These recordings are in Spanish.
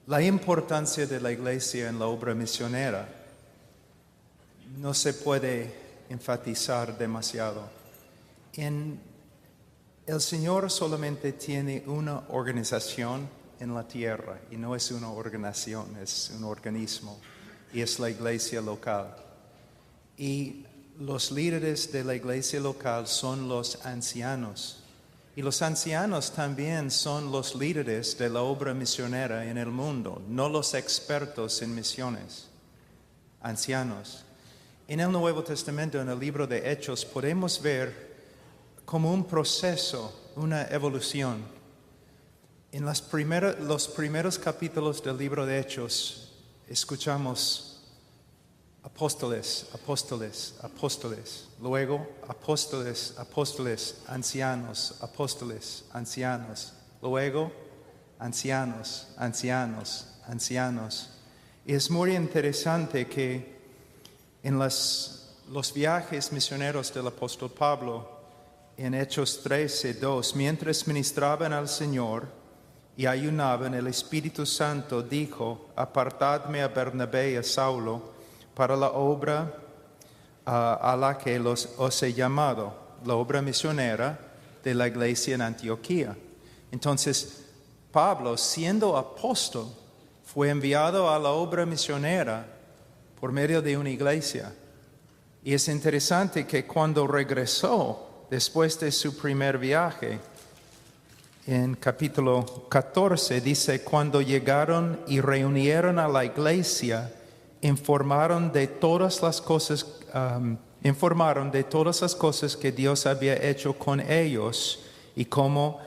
la importancia de la iglesia en la obra misionera no se puede enfatizar demasiado. El Señor solamente tiene una organización en la tierra, y no es una organización, es un organismo, y es la iglesia local. Y los líderes de la iglesia local son los ancianos. Y los ancianos también son los líderes de la obra misionera en el mundo, no los expertos en misiones, ancianos. En el Nuevo Testamento, en el libro de Hechos, podemos ver como un proceso, una evolución. En los primeros capítulos del libro de Hechos, escuchamos apóstoles, apóstoles, apóstoles. Luego, apóstoles, apóstoles, ancianos, apóstoles, ancianos. Luego, ancianos, ancianos, ancianos. Y es muy interesante que en los viajes misioneros del apóstol Pablo, en Hechos 13:2, mientras ministraban al Señor y ayunaban, el Espíritu Santo dijo: apartadme a Bernabé y a Saulo para la obra a la que os he llamado, la obra misionera de la iglesia en Antioquía. Entonces, Pablo, siendo apóstol, fue enviado a la obra misionera por medio de una iglesia. Y es interesante que cuando regresó, después de su primer viaje, en capítulo 14 dice: cuando llegaron y reunieron a la iglesia, informaron de todas las cosas que Dios había hecho con ellos y cómo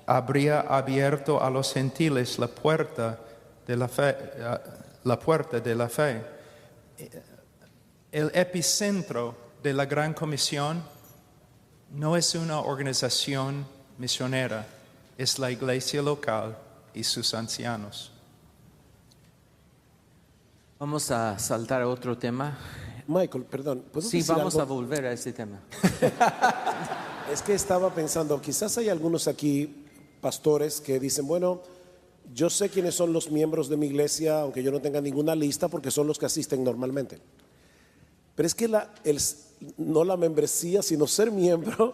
habría abierto a los gentiles la puerta de la fe. El epicentro de la Gran Comisión no es una organización misionera, es la iglesia local y sus ancianos. Vamos a saltar a otro tema. Michael, perdón. ¿puedo Sí, decir vamos algo? a volver a ese tema. Es que estaba pensando, quizás hay algunos aquí, pastores, que dicen, bueno, yo sé quiénes son los miembros de mi iglesia, aunque yo no tenga ninguna lista, porque son los que asisten normalmente. Pero es que no la membresía, sino ser miembro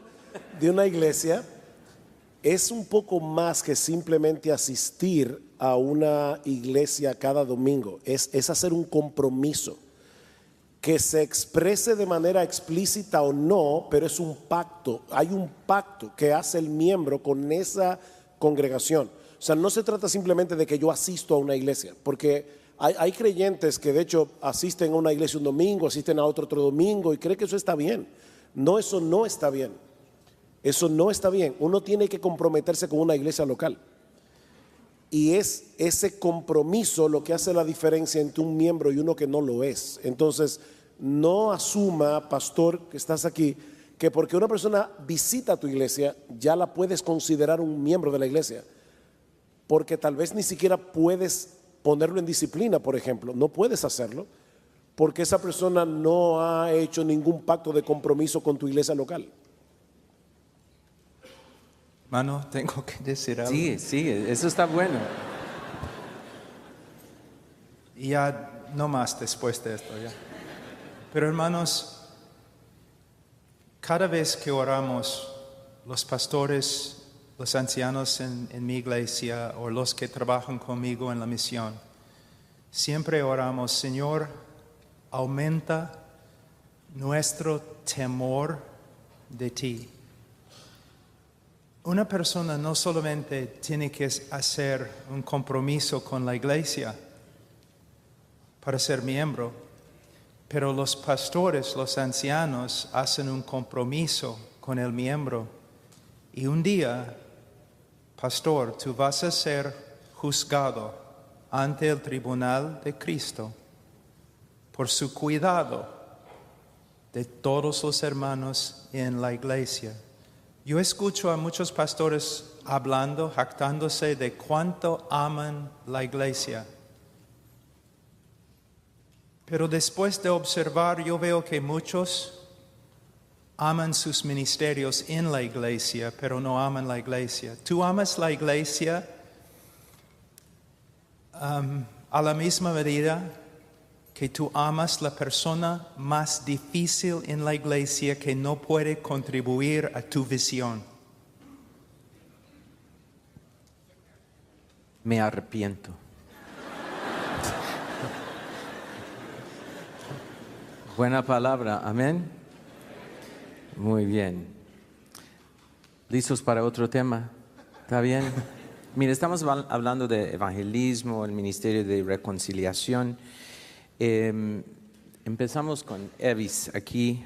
de una iglesia es un poco más que simplemente asistir a una iglesia cada domingo. Es hacer un compromiso que se exprese de manera explícita o no, pero es un pacto. Hay un pacto que hace el miembro con esa congregación. O sea, no se trata simplemente de que yo asisto a una iglesia, porque hay creyentes que de hecho asisten a una iglesia un domingo, asisten a otro domingo y creen que eso está bien. No, eso no está bien. Eso no está bien. Uno tiene que comprometerse con una iglesia local. Y es ese compromiso lo que hace la diferencia entre un miembro y uno que no lo es. Entonces, no asuma, pastor, que estás aquí, que porque una persona visita tu iglesia, ya la puedes considerar un miembro de la iglesia. Porque tal vez ni siquiera puedes ponerlo en disciplina, por ejemplo. No puedes hacerlo porque esa persona no ha hecho ningún pacto de compromiso con tu iglesia local. Hermano, tengo que decir algo. Sí, eso está bueno. Y ya no más después de esto, ya. Pero hermanos, cada vez que oramos, los pastores, los ancianos en mi iglesia o los que trabajan conmigo en la misión, siempre oramos: Señor, aumenta nuestro temor de ti. Una persona no solamente tiene que hacer un compromiso con la iglesia para ser miembro, pero los pastores, los ancianos, hacen un compromiso con el miembro. Y un día, pastor, tú vas a ser juzgado ante el tribunal de Cristo por su cuidado de todos los hermanos en la iglesia. Yo escucho a muchos pastores hablando, jactándose de cuánto aman la iglesia. Pero después de observar, yo veo que muchos aman sus ministerios en la iglesia, pero no aman la iglesia. ¿Tú amas la iglesia A la misma medida que tú amas la persona más difícil en la iglesia que no puede contribuir a tu visión. Me arrepiento. Buena palabra, amén. Muy bien. ¿Listos para otro tema? ¿Está bien? Mire, estamos hablando de evangelismo, el ministerio de reconciliación. Empezamos con Evis aquí.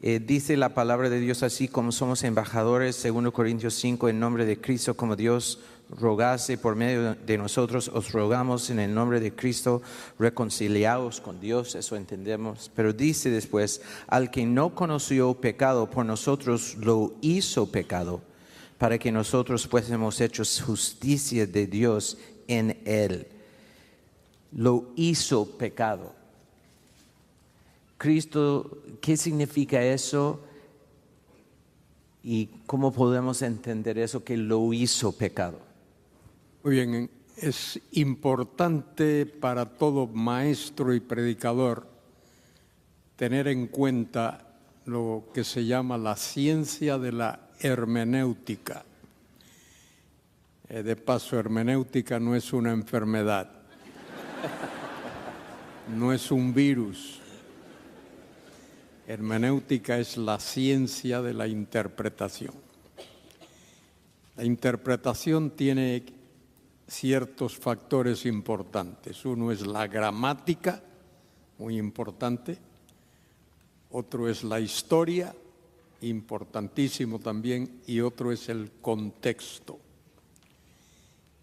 Dice la palabra de Dios así: como somos embajadores, 2 Corintios 5, en nombre de Cristo, como Dios rogase por medio de nosotros, os rogamos en el nombre de Cristo, reconciliaos con Dios, eso entendemos. Pero dice después: al que no conoció pecado, por nosotros lo hizo pecado, para que nosotros fuésemos hechos justicia de Dios en él. Lo hizo pecado. Cristo, ¿qué significa eso? ¿Y cómo podemos entender eso, que lo hizo pecado? Muy bien, es importante para todo maestro y predicador tener en cuenta lo que se llama la ciencia de la hermenéutica. De paso, hermenéutica no es una enfermedad, no es un virus. Hermenéutica es la ciencia de la interpretación. La interpretación tiene ciertos factores importantes. Uno es la gramática, muy importante. Otro es la historia, importantísimo también. Y otro es el contexto.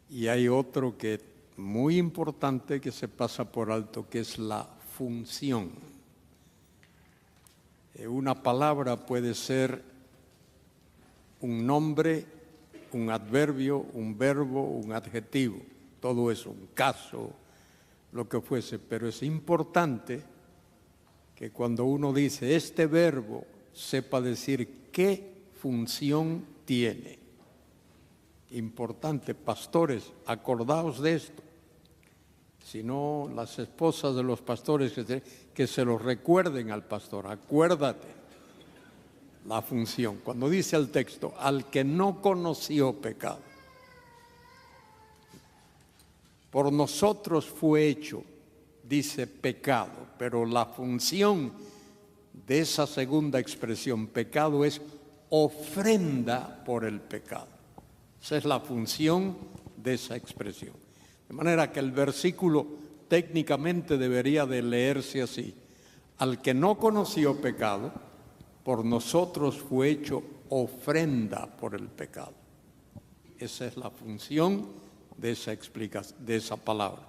Y hay otro que es muy importante que se pasa por alto, que es la función. Una palabra puede ser un nombre, un adverbio, un verbo, un adjetivo, todo eso, un caso, lo que fuese, pero es importante que cuando uno dice este verbo sepa decir qué función tiene. Importante, pastores, acordaos de esto. Si no, las esposas de los pastores que se lo recuerden al pastor. Acuérdate la función. Cuando dice el texto, al que no conoció pecado, por nosotros fue hecho, dice pecado, pero la función de esa segunda expresión, pecado, es ofrenda por el pecado. Esa es la función de esa expresión. De manera que el versículo técnicamente debería de leerse así: al que no conoció pecado, por nosotros fue hecho ofrenda por el pecado. Esa es la función de esa explicación, de esa palabra.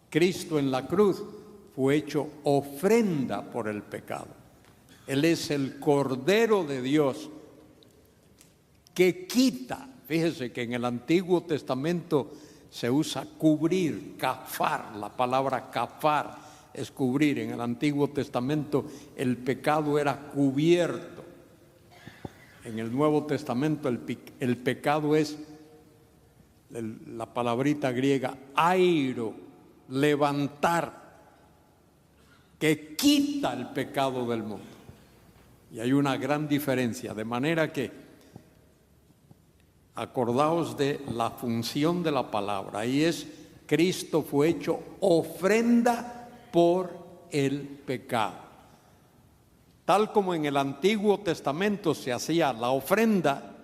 Cristo en la cruz fue hecho ofrenda por el pecado. Él es el Cordero de Dios que quita. Fíjese que en el Antiguo Testamento se usa cubrir, kafar. La palabra kafar es cubrir. En el Antiguo Testamento el pecado era cubierto. En el Nuevo Testamento el pecado es la palabrita griega airo, levantar, que quita el pecado del mundo. Y hay una gran diferencia, de manera que acordaos de la función de la palabra. Ahí es: Cristo fue hecho ofrenda por el pecado. Tal como en el Antiguo Testamento se hacía la ofrenda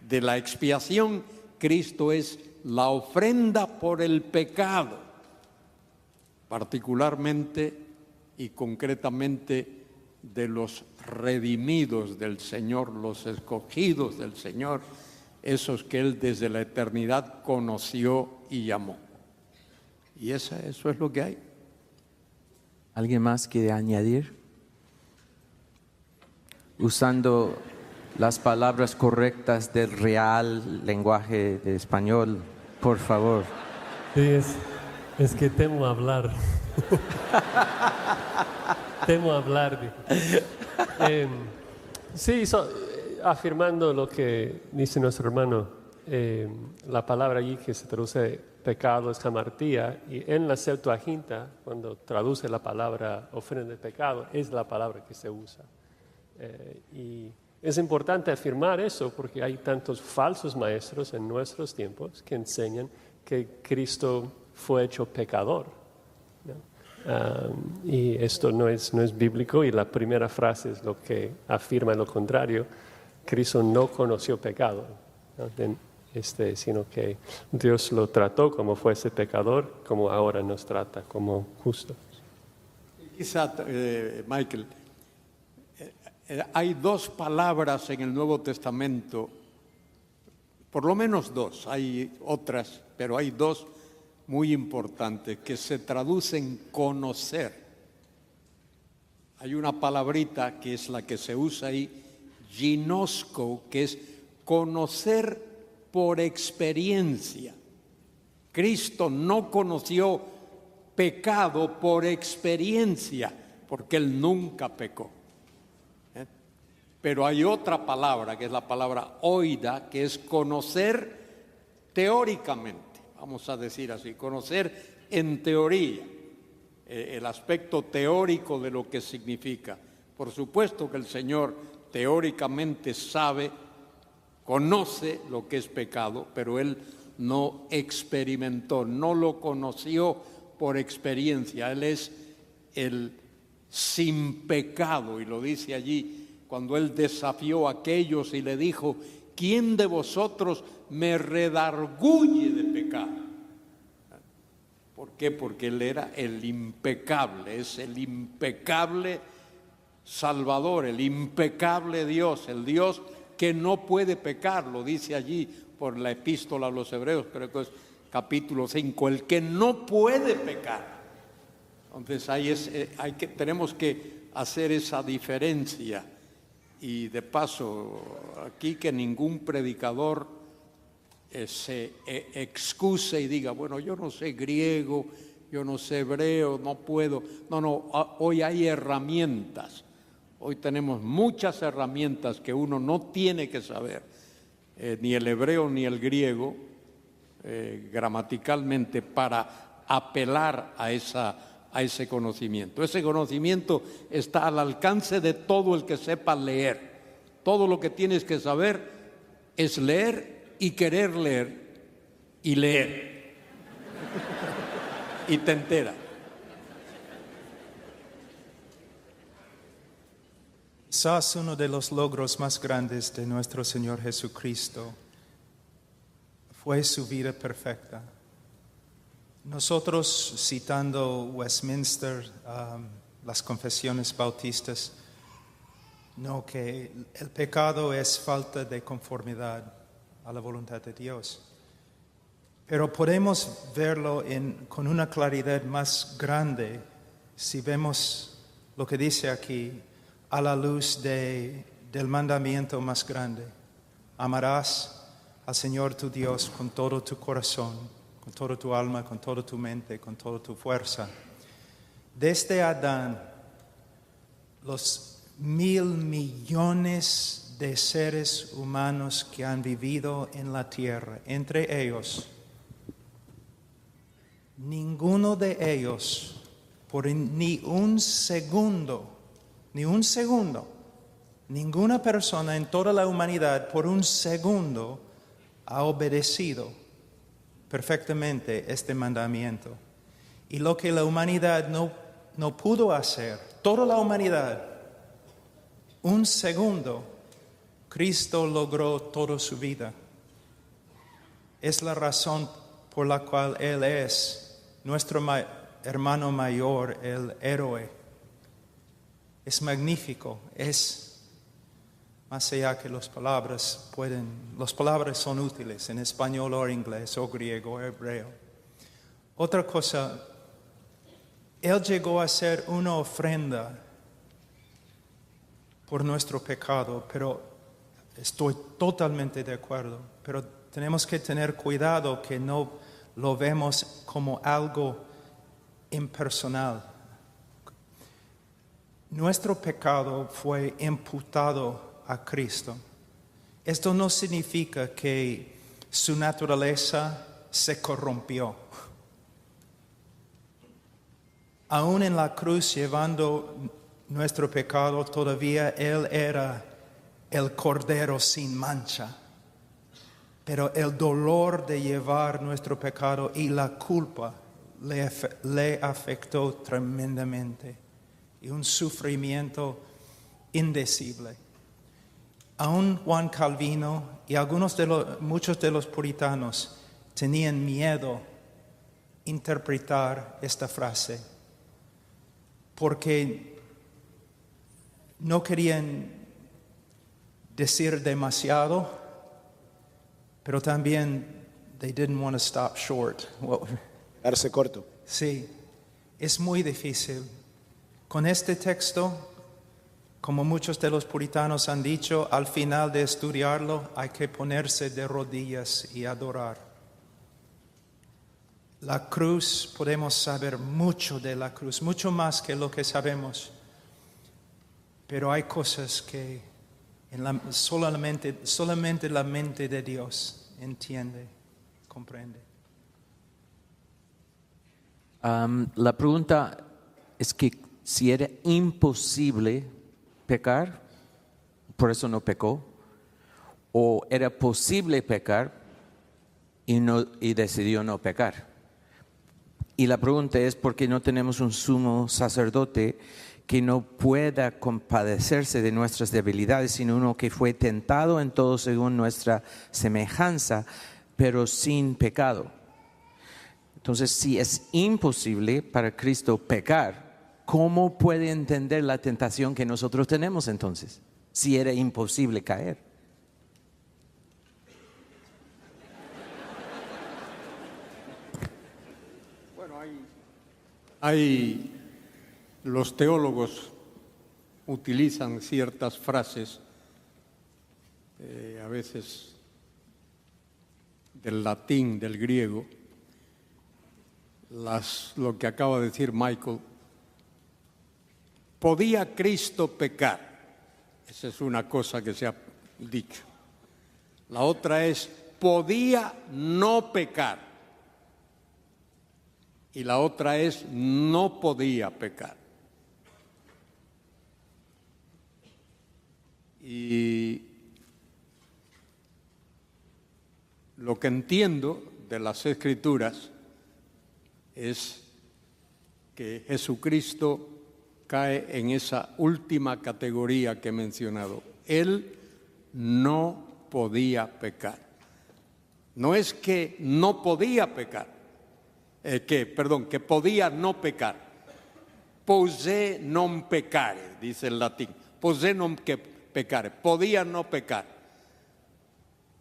de la expiación, Cristo es la ofrenda por el pecado, particularmente y concretamente de los redimidos del Señor, los escogidos del Señor, esos que Él desde la eternidad conoció y llamó. Y eso es lo que hay. ¿Alguien más quiere añadir? Usando las palabras correctas del real lenguaje de español, por favor. Sí, es que temo hablar. Temo hablar. Sí, afirmando lo que dice nuestro hermano la palabra allí que se traduce pecado es hamartía, y en la Septuaginta, cuando traduce la palabra ofrenda de pecado, es la palabra que se usa. Y es importante afirmar eso porque hay tantos falsos maestros en nuestros tiempos que enseñan que Cristo fue hecho pecador, ¿no? Y esto no es bíblico, y la primera frase es lo que afirma lo contrario. Cristo no conoció pecado, ¿no? Sino que Dios lo trató como fuese pecador, como ahora nos trata como justos. Quizá, Michael, hay dos palabras en el Nuevo Testamento, por lo menos dos, hay otras, pero hay dos muy importantes que se traducen conocer. Hay una palabrita que es la que se usa ahí, ginosko, que es conocer por experiencia. Cristo no conoció pecado por experiencia, porque Él nunca pecó. Pero hay otra palabra, que es la palabra oida, que es conocer teóricamente, vamos a decir así, conocer en teoría, el aspecto teórico de lo que significa. Por supuesto que el Señor teóricamente sabe, conoce lo que es pecado, pero Él no experimentó, no lo conoció por experiencia. Él es el sin pecado, y lo dice allí cuando Él desafió a aquellos y le dijo: ¿quién de vosotros me redarguye de pecado? ¿Por qué? Porque Él era el impecable, es el impecable Salvador, el impecable Dios, el Dios que no puede pecar, lo dice allí por la epístola a los Hebreos, creo que es capítulo 5, el que no puede pecar. Entonces tenemos que hacer esa diferencia. Y de paso, aquí que ningún predicador se excuse y diga: bueno, yo no sé griego, yo no sé hebreo, no puedo. No, hoy hay herramientas. Hoy tenemos muchas herramientas que uno no tiene que saber, ni el hebreo ni el griego, gramaticalmente, para apelar a ese conocimiento. Ese conocimiento está al alcance de todo el que sepa leer. Todo lo que tienes que saber es leer y querer leer y leer. Y te entera. Quizás uno de los logros más grandes de nuestro Señor Jesucristo fue su vida perfecta. Nosotros, citando Westminster, las confesiones bautistas, no, que el pecado es falta de conformidad a la voluntad de Dios. Pero podemos verlo con una claridad más grande si vemos lo que dice aquí a la luz del mandamiento más grande. Amarás al Señor tu Dios con todo tu corazón, con toda tu alma, con toda tu mente, con toda tu fuerza. Desde Adán, los 1,000 millones de seres humanos que han vivido en la tierra, entre ellos, ninguno de ellos, por ni un segundo, ninguna persona en toda la humanidad por un segundo ha obedecido perfectamente este mandamiento. Y lo que la humanidad no pudo hacer, toda la humanidad, un segundo, Cristo logró toda su vida. Es la razón por la cual Él es nuestro hermano mayor, el héroe. Es magnífico, es más allá que las palabras son útiles en español o inglés o griego o hebreo. Otra cosa, Él llegó a ser una ofrenda por nuestro pecado, pero estoy totalmente de acuerdo, pero tenemos que tener cuidado que no lo vemos como algo impersonal. Nuestro pecado fue imputado a Cristo. Esto no significa que su naturaleza se corrompió. Aún en la cruz llevando nuestro pecado, todavía Él era el Cordero sin mancha. Pero el dolor de llevar nuestro pecado y la culpa le afectó tremendamente. Y un sufrimiento indecible. Aún Juan Calvino y muchos de los puritanos tenían miedo interpretar esta frase, porque no querían decir demasiado, pero también they didn't want to stop short. Darse corto. Sí, es muy difícil. Con este texto, como muchos de los puritanos han dicho, al final de estudiarlo hay que ponerse de rodillas y adorar. La cruz, podemos saber mucho de la cruz, mucho más que lo que sabemos. Pero hay cosas que solamente la mente de Dios entiende, comprende. La pregunta es que si era imposible pecar, por eso no pecó, o era posible pecar y decidió no pecar. Y la pregunta es por qué no tenemos un sumo sacerdote que no pueda compadecerse de nuestras debilidades, sino uno que fue tentado en todo según nuestra semejanza, pero sin pecado. Entonces, si es imposible para Cristo pecar, ¿cómo puede entender la tentación que nosotros tenemos entonces? Si era imposible caer. Bueno, hay los teólogos utilizan ciertas frases, a veces del latín, del griego, lo que acaba de decir Michael. ¿Podía Cristo pecar? Esa es una cosa que se ha dicho. La otra es, ¿podía no pecar? Y la otra es, no podía pecar. Y lo que entiendo de las Escrituras es que Jesucristo cae en esa última categoría que he mencionado. Él no podía pecar. No es que no podía pecar, que podía no pecar. Posse non peccare, dice el latín. Posse non peccare, podía no pecar.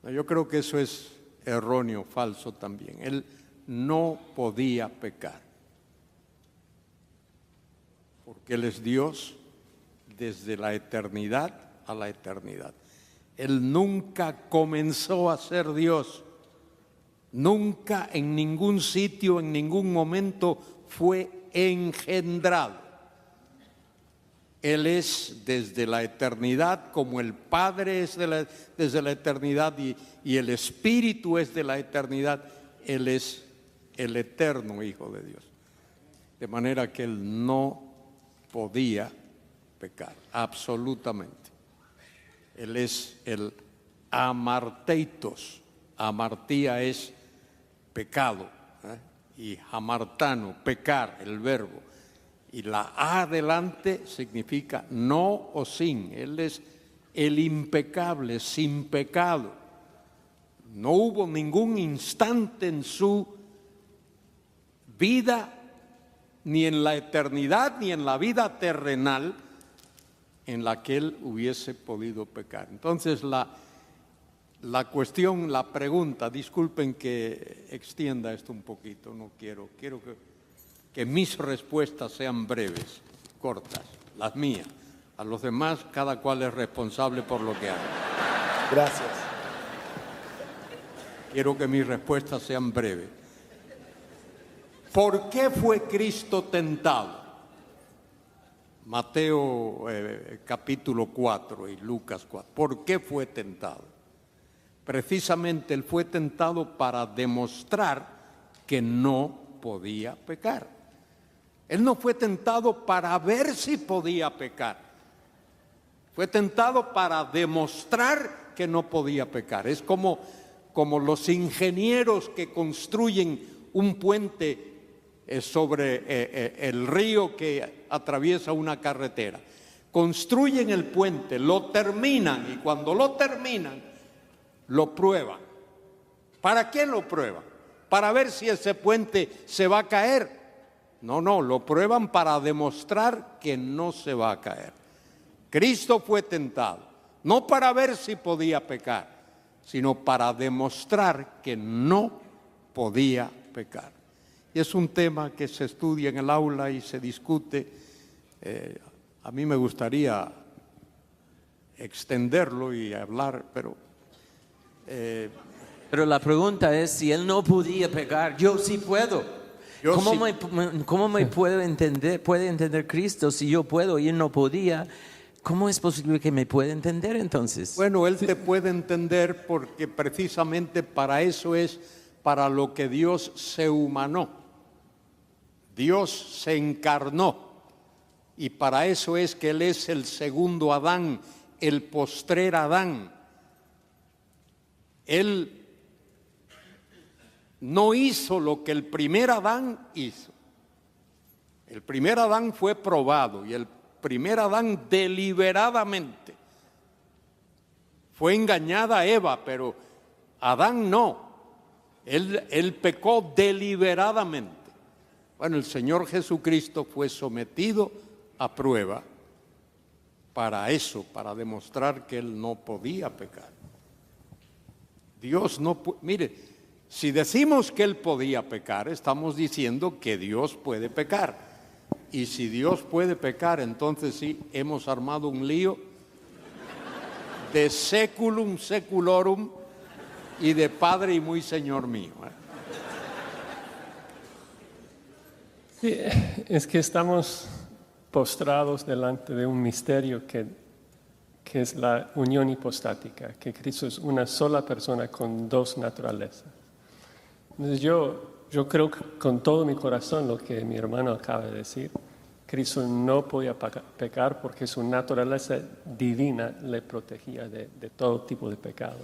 Yo creo que eso es erróneo, falso también. Él no podía pecar, porque Él es Dios desde la eternidad a la eternidad. Él nunca comenzó a ser Dios, nunca en ningún sitio, en ningún momento fue engendrado. Él es desde la eternidad, como el Padre es desde la eternidad y el Espíritu es de la eternidad. Él es el eterno Hijo de Dios. De manera que Él no podía pecar, absolutamente. Él es el amarteitos. Amartía es pecado, y hamartano, pecar, el verbo. Y la A delante significa no o sin. Él es el impecable, sin pecado. No hubo ningún instante en su vida, ni en la eternidad, ni en la vida terrenal, en la que Él hubiese podido pecar. Entonces la cuestión, la pregunta, disculpen que extienda esto un poquito, no quiero que mis respuestas sean breves, cortas, las mías. A los demás, cada cual es responsable por lo que haga. Gracias. Quiero que mis respuestas sean breves. ¿Por qué fue Cristo tentado? Mateo capítulo 4 y Lucas 4. ¿Por qué fue tentado? Precisamente él fue tentado para demostrar que no podía pecar. Él no fue tentado para ver si podía pecar. Fue tentado para demostrar que no podía pecar. Es como los ingenieros que construyen un puente sobre el río que atraviesa una carretera. Construyen el puente, lo terminan y cuando lo terminan, lo prueban. ¿Para qué lo prueban? ¿Para ver si ese puente se va a caer? No, lo prueban para demostrar que no se va a caer. Cristo fue tentado, no para ver si podía pecar, sino para demostrar que no podía pecar. Y es un tema que se estudia en el aula y se discute. A mí me gustaría extenderlo y hablar, pero la pregunta es, si él no podía pecar, yo sí puedo. ¿Cómo me puede entender Cristo si yo puedo y él no podía? ¿Cómo es posible que me pueda entender entonces? Bueno, él te puede entender porque precisamente para eso es para lo que Dios se humanó. Dios se encarnó y para eso es que él es el segundo Adán, el postrer Adán. Él no hizo lo que el primer Adán hizo. El primer Adán fue probado y el primer Adán deliberadamente fue engañada Eva, pero Adán no. Él pecó deliberadamente. Bueno, el Señor Jesucristo fue sometido a prueba para eso, para demostrar que él no podía pecar. Dios no puede, mire, si decimos que él podía pecar, estamos diciendo que Dios puede pecar. Y si Dios puede pecar, entonces sí, hemos armado un lío de seculum seculorum y de Padre y muy Señor mío. Sí, es que estamos postrados delante de un misterio que es la unión hipostática, que Cristo es una sola persona con dos naturalezas. Entonces yo creo con todo mi corazón lo que mi hermano acaba de decir. Cristo no podía pecar porque su naturaleza divina le protegía de todo tipo de pecado.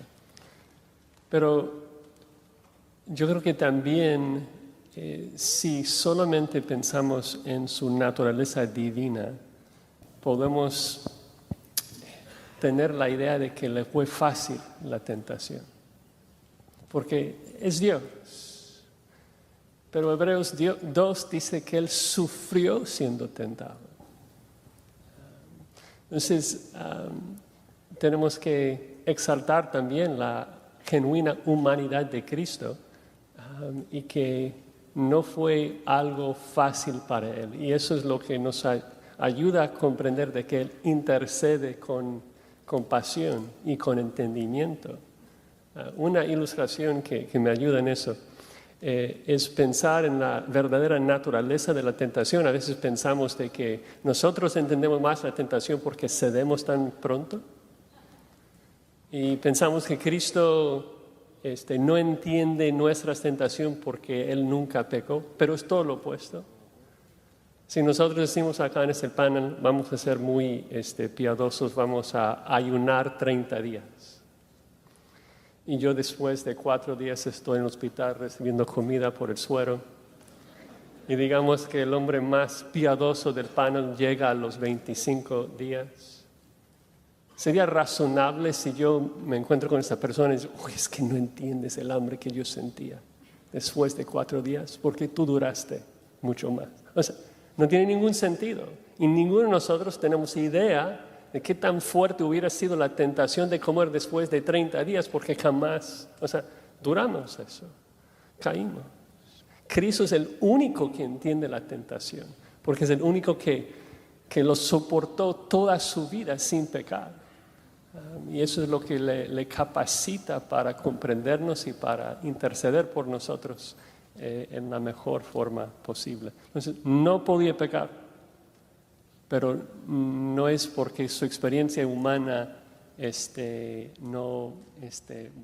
Pero yo creo que también si solamente pensamos en su naturaleza divina, podemos tener la idea de que le fue fácil la tentación, porque es Dios. Pero Hebreos 2 dice que Él sufrió siendo tentado. Entonces, tenemos que exaltar también la genuina humanidad de Cristo y que no fue algo fácil para Él. Y eso es lo que nos ayuda a comprender de que Él intercede con compasión y con entendimiento. Una ilustración que me ayuda en eso es pensar en la verdadera naturaleza de la tentación. A veces pensamos de que nosotros entendemos más la tentación porque cedemos tan pronto. Y pensamos que Cristo no entiende nuestra tentación porque Él nunca pecó, pero es todo lo opuesto. Si nosotros decimos acá en este panel, vamos a ser muy piadosos, vamos a ayunar 30 días. Y yo después de 4 días estoy en el hospital recibiendo comida por el suero. Y digamos que el hombre más piadoso del panel llega a los 25 días. ¿Sería razonable si yo me encuentro con esa persona y digo, es que no entiendes el hambre que yo sentía después de 4 días, porque tú duraste mucho más? O sea, no tiene ningún sentido. Y ninguno de nosotros tenemos idea de qué tan fuerte hubiera sido la tentación de comer después de 30 días, porque jamás, duramos eso, caímos. Cristo es el único que entiende la tentación, porque es el único que lo soportó toda su vida sin pecar. Y eso es lo que le capacita para comprendernos y para interceder por nosotros en la mejor forma posible. Entonces, no podía pecar, pero no es porque su experiencia humana no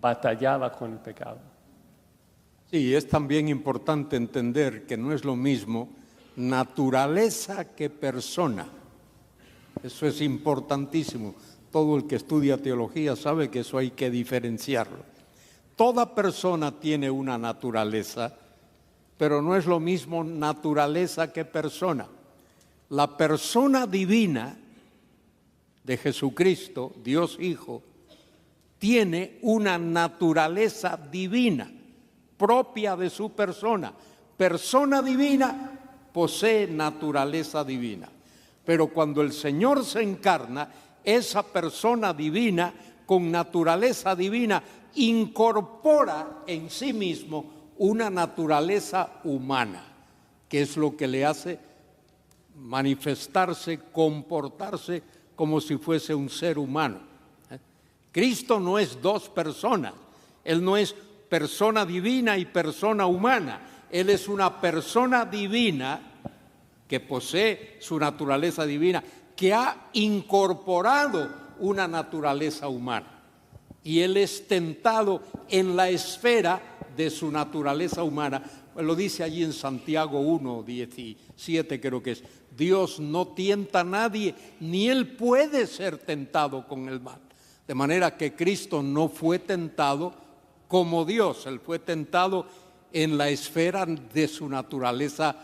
batallaba con el pecado. Sí, es también importante entender que no es lo mismo naturaleza que persona. Eso es importantísimo. Todo el que estudia teología sabe que eso hay que diferenciarlo. Toda persona tiene una naturaleza, pero no es lo mismo naturaleza que persona. La persona divina de Jesucristo, Dios Hijo, tiene una naturaleza divina propia de su persona. Persona divina posee naturaleza divina. Pero cuando el Señor se encarna, esa persona divina con naturaleza divina incorpora en sí mismo una naturaleza humana, que es lo que le hace manifestarse, comportarse como si fuese un ser humano. Cristo no es dos personas, Él no es persona divina y persona humana, Él es una persona divina que posee su naturaleza divina, que ha incorporado una naturaleza humana. Y Él es tentado en la esfera de su naturaleza humana. Lo dice allí en Santiago 1:17, creo que es. Dios no tienta a nadie, ni Él puede ser tentado con el mal. De manera que Cristo no fue tentado como Dios, Él fue tentado en la esfera de su naturaleza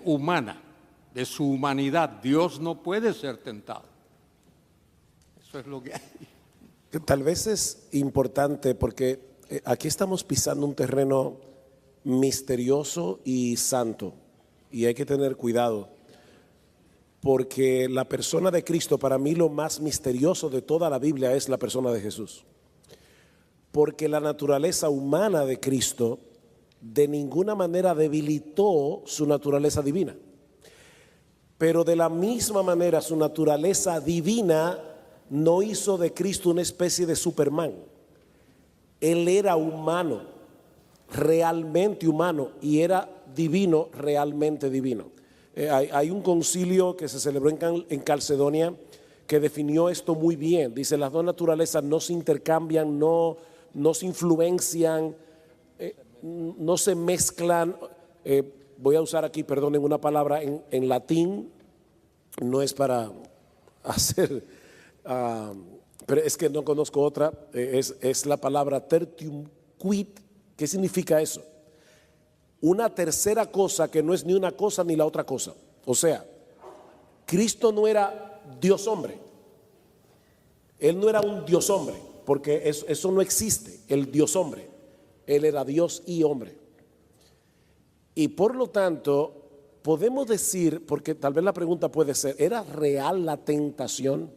humana, de su humanidad. Dios no puede ser tentado. Eso es lo que hay. Tal vez es importante porque aquí estamos pisando un terreno misterioso y santo, y hay que tener cuidado, porque la persona de Cristo, para mí lo más misterioso de toda la Biblia es la persona de Jesús, porque la naturaleza humana de Cristo de ninguna manera debilitó su naturaleza divina, pero de la misma manera su naturaleza divina no hizo de Cristo una especie de Superman. Él era humano, realmente humano, y era divino, realmente divino. Hay un concilio que se celebró en Calcedonia que definió esto muy bien. Dice, las dos naturalezas no se intercambian, no se influencian, no se mezclan. Voy a usar aquí, perdonen, una palabra en latín, no es para hacer... pero es que no conozco otra, es la palabra tertium quid. ¿Qué significa eso? Una tercera cosa que no es ni una cosa ni la otra cosa. O sea, Cristo no era Dios hombre, Él no era un Dios hombre, porque eso no existe, el Dios hombre. Él era Dios y hombre. Y por lo tanto, podemos decir, porque tal vez la pregunta puede ser, ¿era real la tentación?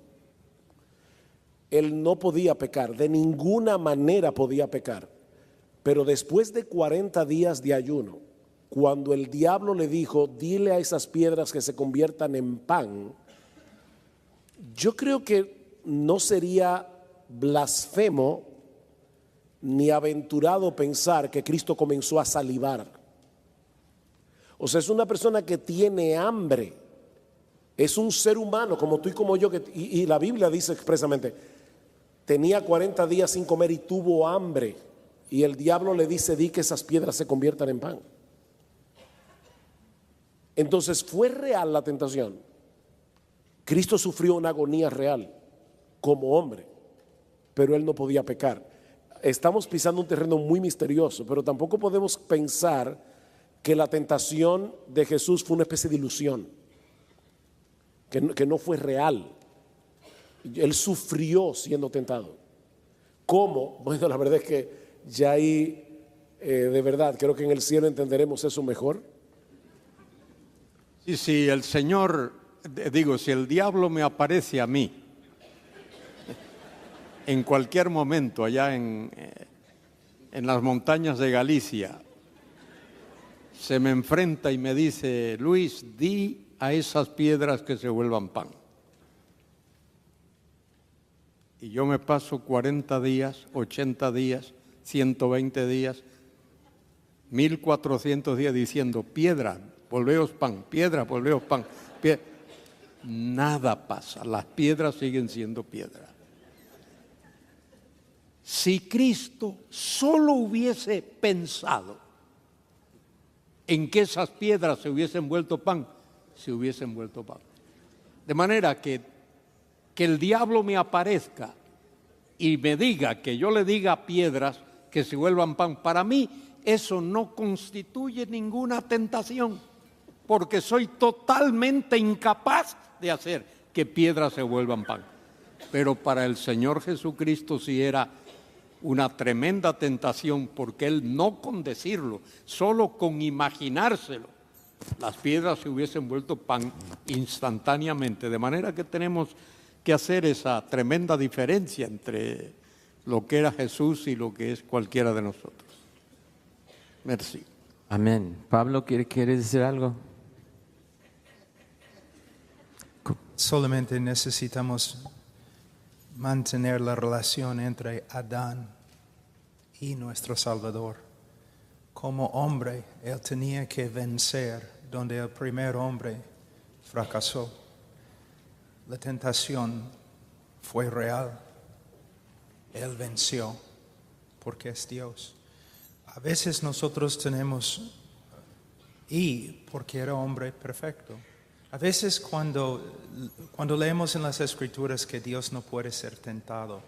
Él no podía pecar, de ninguna manera podía pecar. Pero después de 40 días de ayuno, cuando el diablo le dijo, dile a esas piedras que se conviertan en pan, yo creo que no sería blasfemo ni aventurado pensar que Cristo comenzó a salivar. O sea, es una persona que tiene hambre, es un ser humano como tú y como yo, y la Biblia dice expresamente, tenía 40 días sin comer y tuvo hambre, y el diablo le dice, di que esas piedras se conviertan en pan. Entonces fue real la tentación. Cristo sufrió una agonía real como hombre, pero Él no podía pecar. Estamos pisando un terreno muy misterioso, pero tampoco podemos pensar que la tentación de Jesús fue una especie de ilusión, que no fue real. Él sufrió siendo tentado. ¿Cómo? Bueno, la verdad es que ya ahí, de verdad, creo que en el cielo entenderemos eso mejor. Y si el Señor, si el diablo me aparece a mí, en cualquier momento allá en las montañas de Galicia, se me enfrenta y me dice, Luis, di a esas piedras que se vuelvan pan. Y yo me paso 40 días, 80 días, 120 días, 1400 días diciendo, piedra, volveos pan, piedra, volveos pan. Nada pasa, las piedras siguen siendo piedra. Si Cristo solo hubiese pensado en que esas piedras se hubiesen vuelto pan, se hubiesen vuelto pan. De manera que el diablo me aparezca y me diga, que yo le diga a piedras que se vuelvan pan, para mí eso no constituye ninguna tentación, porque soy totalmente incapaz de hacer que piedras se vuelvan pan. Pero para el Señor Jesucristo sí era una tremenda tentación, porque Él no con decirlo, solo con imaginárselo, las piedras se hubiesen vuelto pan instantáneamente. De manera que tenemos que hacer esa tremenda diferencia entre lo que era Jesús y lo que es cualquiera de nosotros. Merci. Amén. Pablo, ¿quiere decir algo? Solamente necesitamos mantener la relación entre Adán y nuestro Salvador. Como hombre, él tenía que vencer donde el primer hombre fracasó. La tentación fue real. Él venció porque es Dios. A veces nosotros tenemos, y porque era hombre perfecto, a veces cuando leemos en las Escrituras que Dios no puede ser tentado,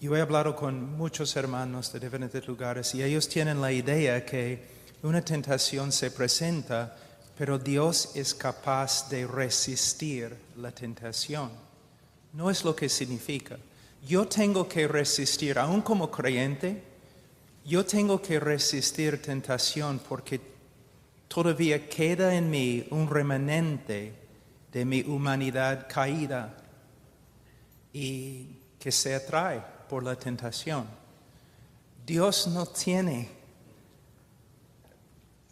yo he hablado con muchos hermanos de diferentes lugares y ellos tienen la idea que una tentación se presenta, pero Dios es capaz de resistir la tentación. No es lo que significa. Yo tengo que resistir, aún como creyente, yo tengo que resistir tentación porque todavía queda en mí un remanente de mi humanidad caída y que se atrae por la tentación. Dios no tiene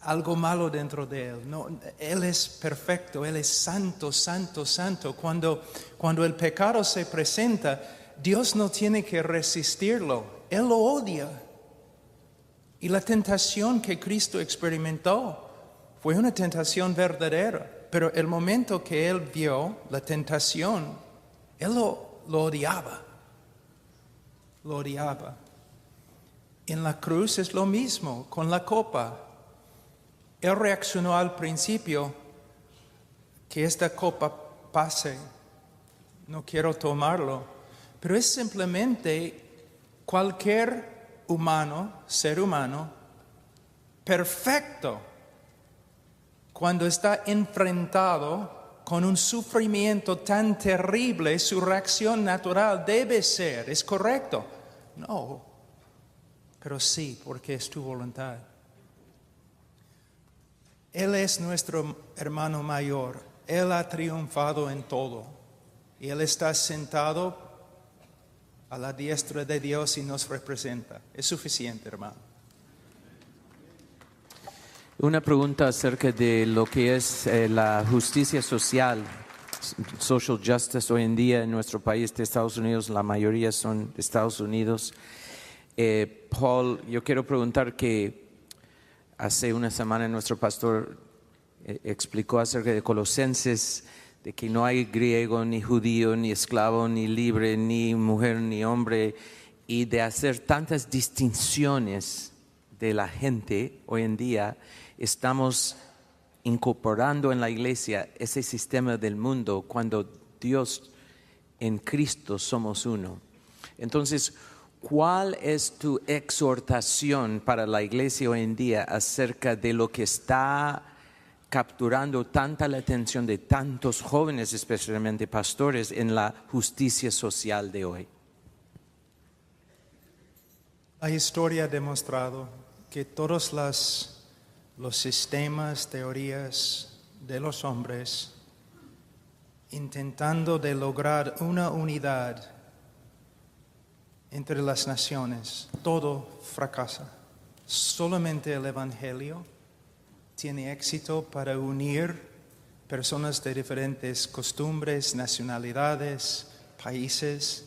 algo malo dentro de Él. No, Él es perfecto, Él es santo, santo, santo. Cuando el pecado se presenta, Dios no tiene que resistirlo, Él lo odia. Y la tentación que Cristo experimentó fue una tentación verdadera, pero el momento que Él vio la tentación, Él lo odiaba. Lo odiaba. En la cruz es lo mismo, con la copa. Él reaccionó al principio, que esta copa pase, no quiero tomarlo, pero es simplemente cualquier ser humano, perfecto, cuando está enfrentado con un sufrimiento tan terrible, su reacción natural debe ser, ¿es correcto? No, pero sí, porque es tu voluntad. Él es nuestro hermano mayor, Él ha triunfado en todo, y Él está sentado a la diestra de Dios y nos representa. Es suficiente, hermano. Una pregunta acerca de lo que es la justicia social, social justice hoy en día en nuestro país de Estados Unidos, la mayoría son de Estados Unidos. Paul, yo quiero preguntar que hace una semana nuestro pastor explicó acerca de Colosenses, de que no hay griego, ni judío, ni esclavo, ni libre, ni mujer, ni hombre, y de hacer tantas distinciones de la gente hoy en día. Estamos incorporando en la iglesia ese sistema del mundo cuando Dios en Cristo somos uno. Entonces, ¿cuál es tu exhortación para la iglesia hoy en día acerca de lo que está capturando tanta la atención de tantos jóvenes, especialmente pastores, en la justicia social de hoy? La historia ha demostrado que todos los sistemas, teorías de los hombres, intentando de lograr una unidad entre las naciones, todo fracasa. Solamente el Evangelio tiene éxito para unir personas de diferentes costumbres, nacionalidades, países.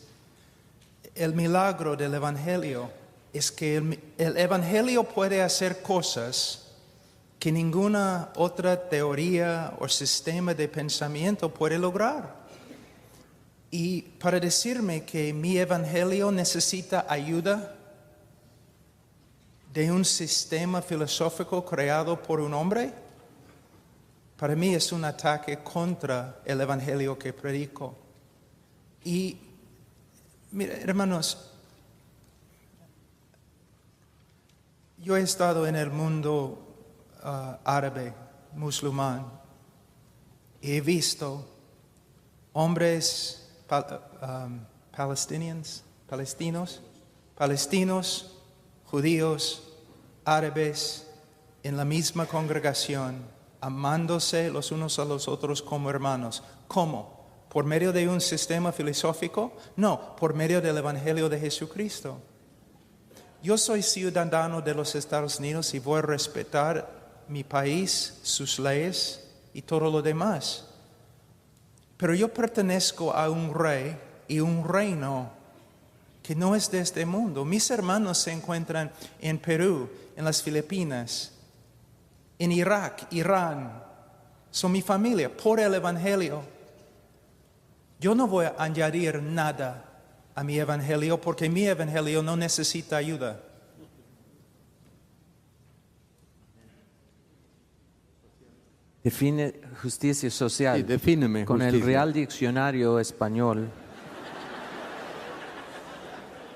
El milagro del Evangelio es que el Evangelio puede hacer cosas que ninguna otra teoría o sistema de pensamiento puede lograr. Y para decirme que mi evangelio necesita ayuda de un sistema filosófico creado por un hombre, para mí es un ataque contra el evangelio que predico. Y, mira, hermanos, yo he estado en el mundo árabe, musulmán, y he visto hombres palestinos, judíos, árabes, en la misma congregación, amándose los unos a los otros como hermanos. ¿Cómo? ¿Por medio de un sistema filosófico? No, por medio del Evangelio de Jesucristo. Yo soy ciudadano de los Estados Unidos y voy a respetar mi país, sus leyes y todo lo demás. Pero yo pertenezco a un rey y un reino que no es de este mundo. Mis hermanos se encuentran en Perú, en las Filipinas, en Irak, Irán. Son mi familia por el Evangelio. Yo no voy a añadir nada a mi Evangelio porque mi Evangelio no necesita ayuda. Define justicia social. Sí, defíneme con justicia. el Real Diccionario Español.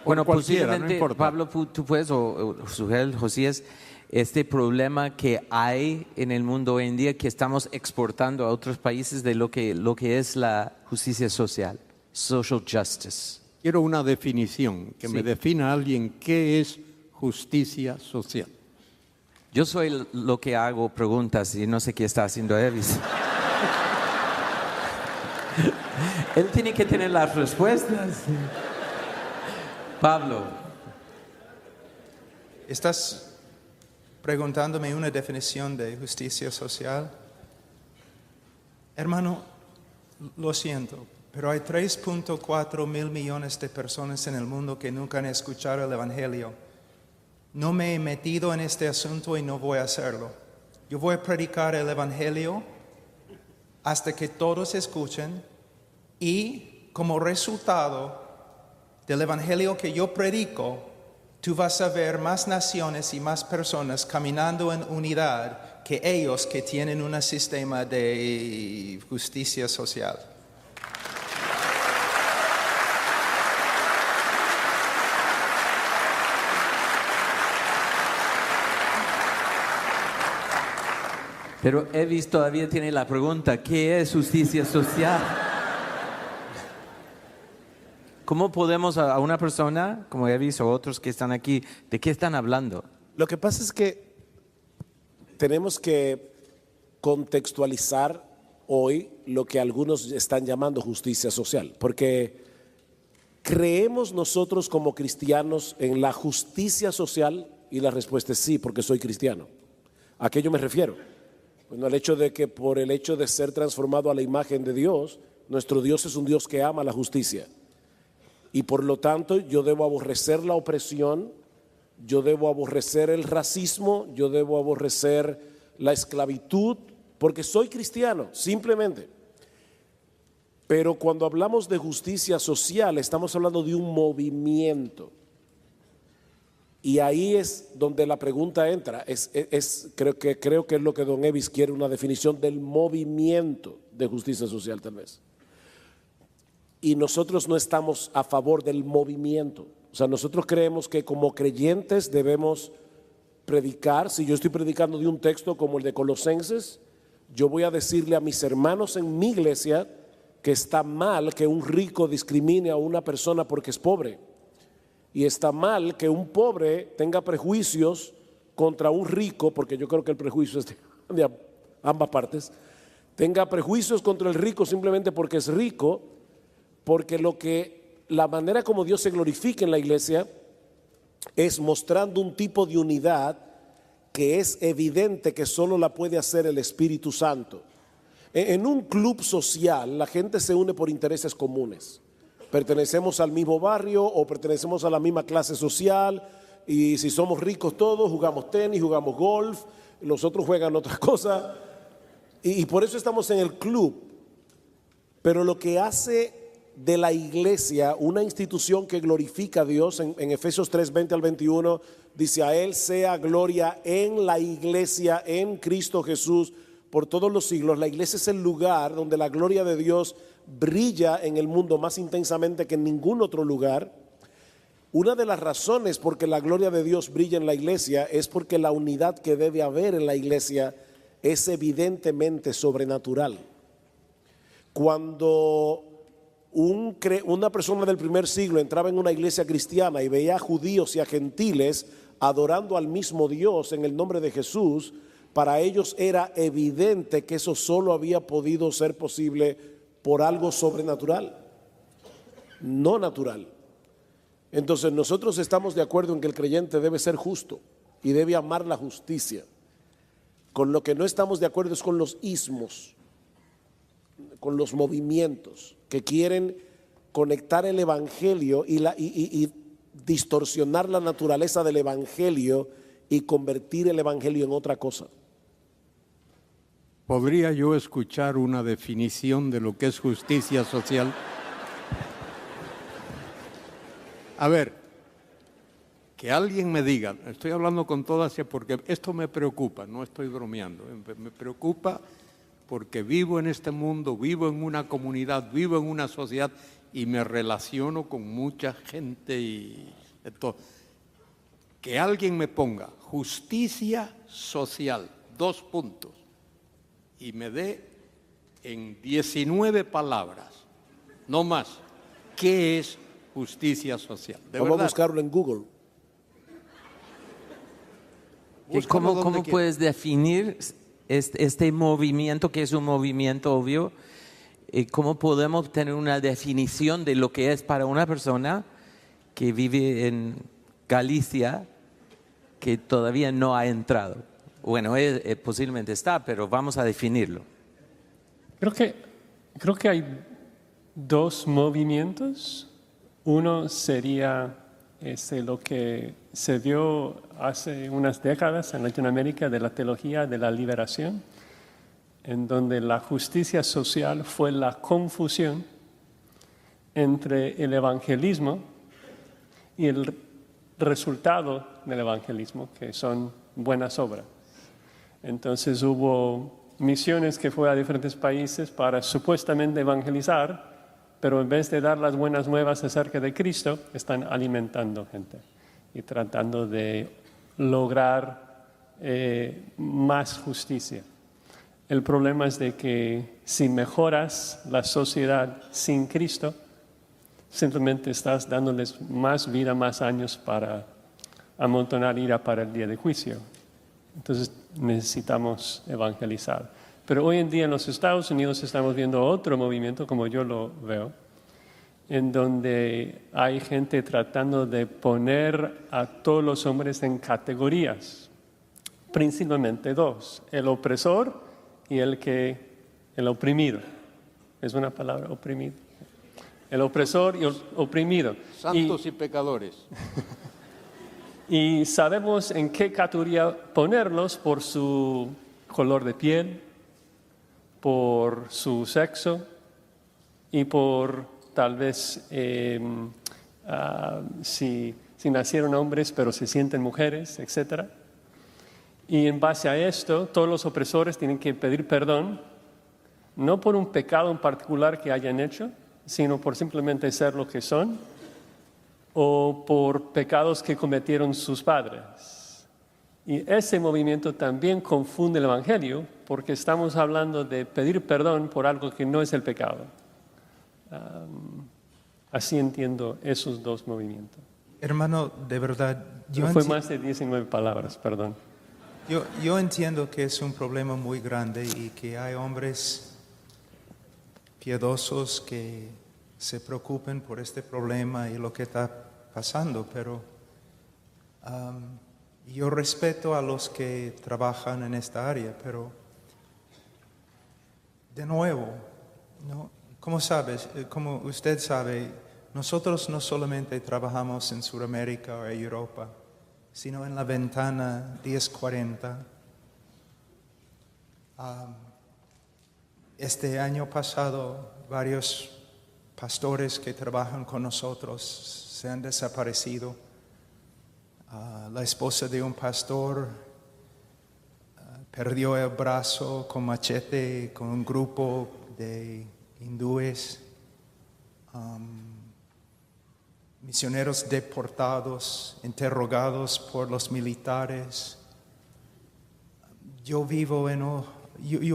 Bueno, cualquiera, no posiblemente, importa. Pablo, tú puedes, o Sugel, Josías, este problema que hay en el mundo hoy en día que estamos exportando a otros países de lo que es la justicia social, social justice. Quiero una definición, que me defina alguien qué es justicia social. Yo soy lo que hago preguntas y no sé qué está haciendo Evis. Él tiene que tener las respuestas. Pablo. ¿Estás preguntándome una definición de justicia social? Hermano, lo siento, pero hay 3.4 mil millones de personas en el mundo que nunca han escuchado el Evangelio. No me he metido en este asunto y no voy a hacerlo. Yo voy a predicar el Evangelio hasta que todos escuchen y como resultado del Evangelio que yo predico, tú vas a ver más naciones y más personas caminando en unidad que ellos que tienen un sistema de justicia social. Pero Evis todavía tiene la pregunta, ¿qué es justicia social? ¿Cómo podemos a una persona como Evis o otros que están aquí, de qué están hablando? Lo que pasa es que tenemos que contextualizar hoy lo que algunos están llamando justicia social, porque ¿creemos nosotros como cristianos en la justicia social? Y la respuesta es sí, porque soy cristiano. ¿A qué yo me refiero? Bueno, el hecho de que por el hecho de ser transformado a la imagen de Dios, nuestro Dios es un Dios que ama la justicia. Y por lo tanto yo debo aborrecer la opresión, yo debo aborrecer el racismo, yo debo aborrecer la esclavitud, porque soy cristiano, simplemente. Pero cuando hablamos de justicia social, estamos hablando de un movimiento. Y ahí es donde la pregunta entra. Creo que es lo que don Evis quiere, una definición del movimiento de justicia social tal vez. Y nosotros no estamos a favor del movimiento. O sea, nosotros creemos que como creyentes debemos predicar. Si yo estoy predicando de un texto como el de Colosenses, yo voy a decirle a mis hermanos en mi iglesia que está mal que un rico discrimine a una persona porque es pobre. Y está mal que un pobre tenga prejuicios contra un rico, porque yo creo que el prejuicio es de ambas partes, tenga prejuicios contra el rico simplemente porque es rico, porque la manera como Dios se glorifica en la iglesia es mostrando un tipo de unidad que es evidente que solo la puede hacer el Espíritu Santo. En un club social la gente se une por intereses comunes. Pertenecemos al mismo barrio o pertenecemos a la misma clase social, y si somos ricos todos, jugamos tenis, jugamos golf, los otros juegan otras cosas, y por eso estamos en el club. Pero lo que hace de la iglesia, una institución que glorifica a Dios. En Efesios 3, 20 al 21 dice: a Él sea gloria en la iglesia, en Cristo Jesús, por todos los siglos. La iglesia es el lugar donde la gloria de Dios brilla en el mundo más intensamente que en ningún otro lugar. Una de las razones por que la gloria de Dios brilla en la iglesia es porque la unidad que debe haber en la iglesia es evidentemente sobrenatural. Cuando una persona del primer siglo entraba en una iglesia cristiana y veía a judíos y a gentiles adorando al mismo Dios en el nombre de Jesús, para ellos era evidente que eso solo había podido ser posible por algo sobrenatural, no natural. Entonces nosotros estamos de acuerdo en que el creyente debe ser justo y debe amar la justicia. Con lo que no estamos de acuerdo es con los ismos, con los movimientos que quieren conectar el evangelio y distorsionar la naturaleza del evangelio y convertir el evangelio en otra cosa. ¿Podría yo escuchar una definición de lo que es justicia social? A ver, que alguien me diga, estoy hablando con todas porque esto me preocupa, no estoy bromeando, me preocupa porque vivo en este mundo, vivo en una comunidad, vivo en una sociedad y me relaciono con mucha gente y todo. Que alguien me ponga justicia social, 2 puntos, y me dé en 19 palabras, no más, ¿qué es justicia social? Vamos a buscarlo en Google. ¿Cómo puedes definir este movimiento, que es un movimiento obvio? ¿Cómo podemos tener una definición de lo que es para una persona que vive en Galicia, que todavía no ha entrado? Bueno, posiblemente está, pero vamos a definirlo. Creo que hay 2 movimientos. Uno sería lo que se dio hace unas décadas en Latinoamérica de la teología de la liberación, en donde la justicia social fue la confusión entre el evangelismo y el resultado del evangelismo, que son buenas obras. Entonces hubo misiones que fue a diferentes países para supuestamente evangelizar, pero en vez de dar las buenas nuevas acerca de Cristo, están alimentando gente y tratando de lograr más justicia. El problema es de que si mejoras la sociedad sin Cristo, simplemente estás dándoles más vida, más años para amontonar ira para el día de juicio. Entonces necesitamos evangelizar. Pero hoy en día en los Estados Unidos estamos viendo otro movimiento, como yo lo veo, en donde hay gente tratando de poner a todos los hombres en categorías, principalmente 2, el opresor y el oprimido. Es una palabra, oprimido. El opresor y el oprimido. Santos y pecadores. Y sabemos en qué categoría ponerlos por su color de piel, por su sexo y por tal vez si nacieron hombres pero se sienten mujeres, etc. Y en base a esto, todos los opresores tienen que pedir perdón, no por un pecado en particular que hayan hecho, sino por simplemente ser lo que son, o por pecados que cometieron sus padres. Y ese movimiento también confunde el evangelio, porque estamos hablando de pedir perdón por algo que no es el pecado. Así entiendo esos 2 movimientos. Hermano, de verdad, Fue más de 19 palabras, perdón. Yo entiendo que es un problema muy grande y que hay hombres piadosos que se preocupen por este problema y lo que está pasando, pero yo respeto a los que trabajan en esta área, pero de nuevo, ¿no? Como usted sabe, nosotros no solamente trabajamos en Sudamérica o Europa, sino en la ventana 1040. Este año pasado, varios pastores que trabajan con nosotros se han desaparecido. La esposa de un pastor perdió el brazo con machete con un grupo de hindúes. Misioneros deportados, interrogados por los militares. Yo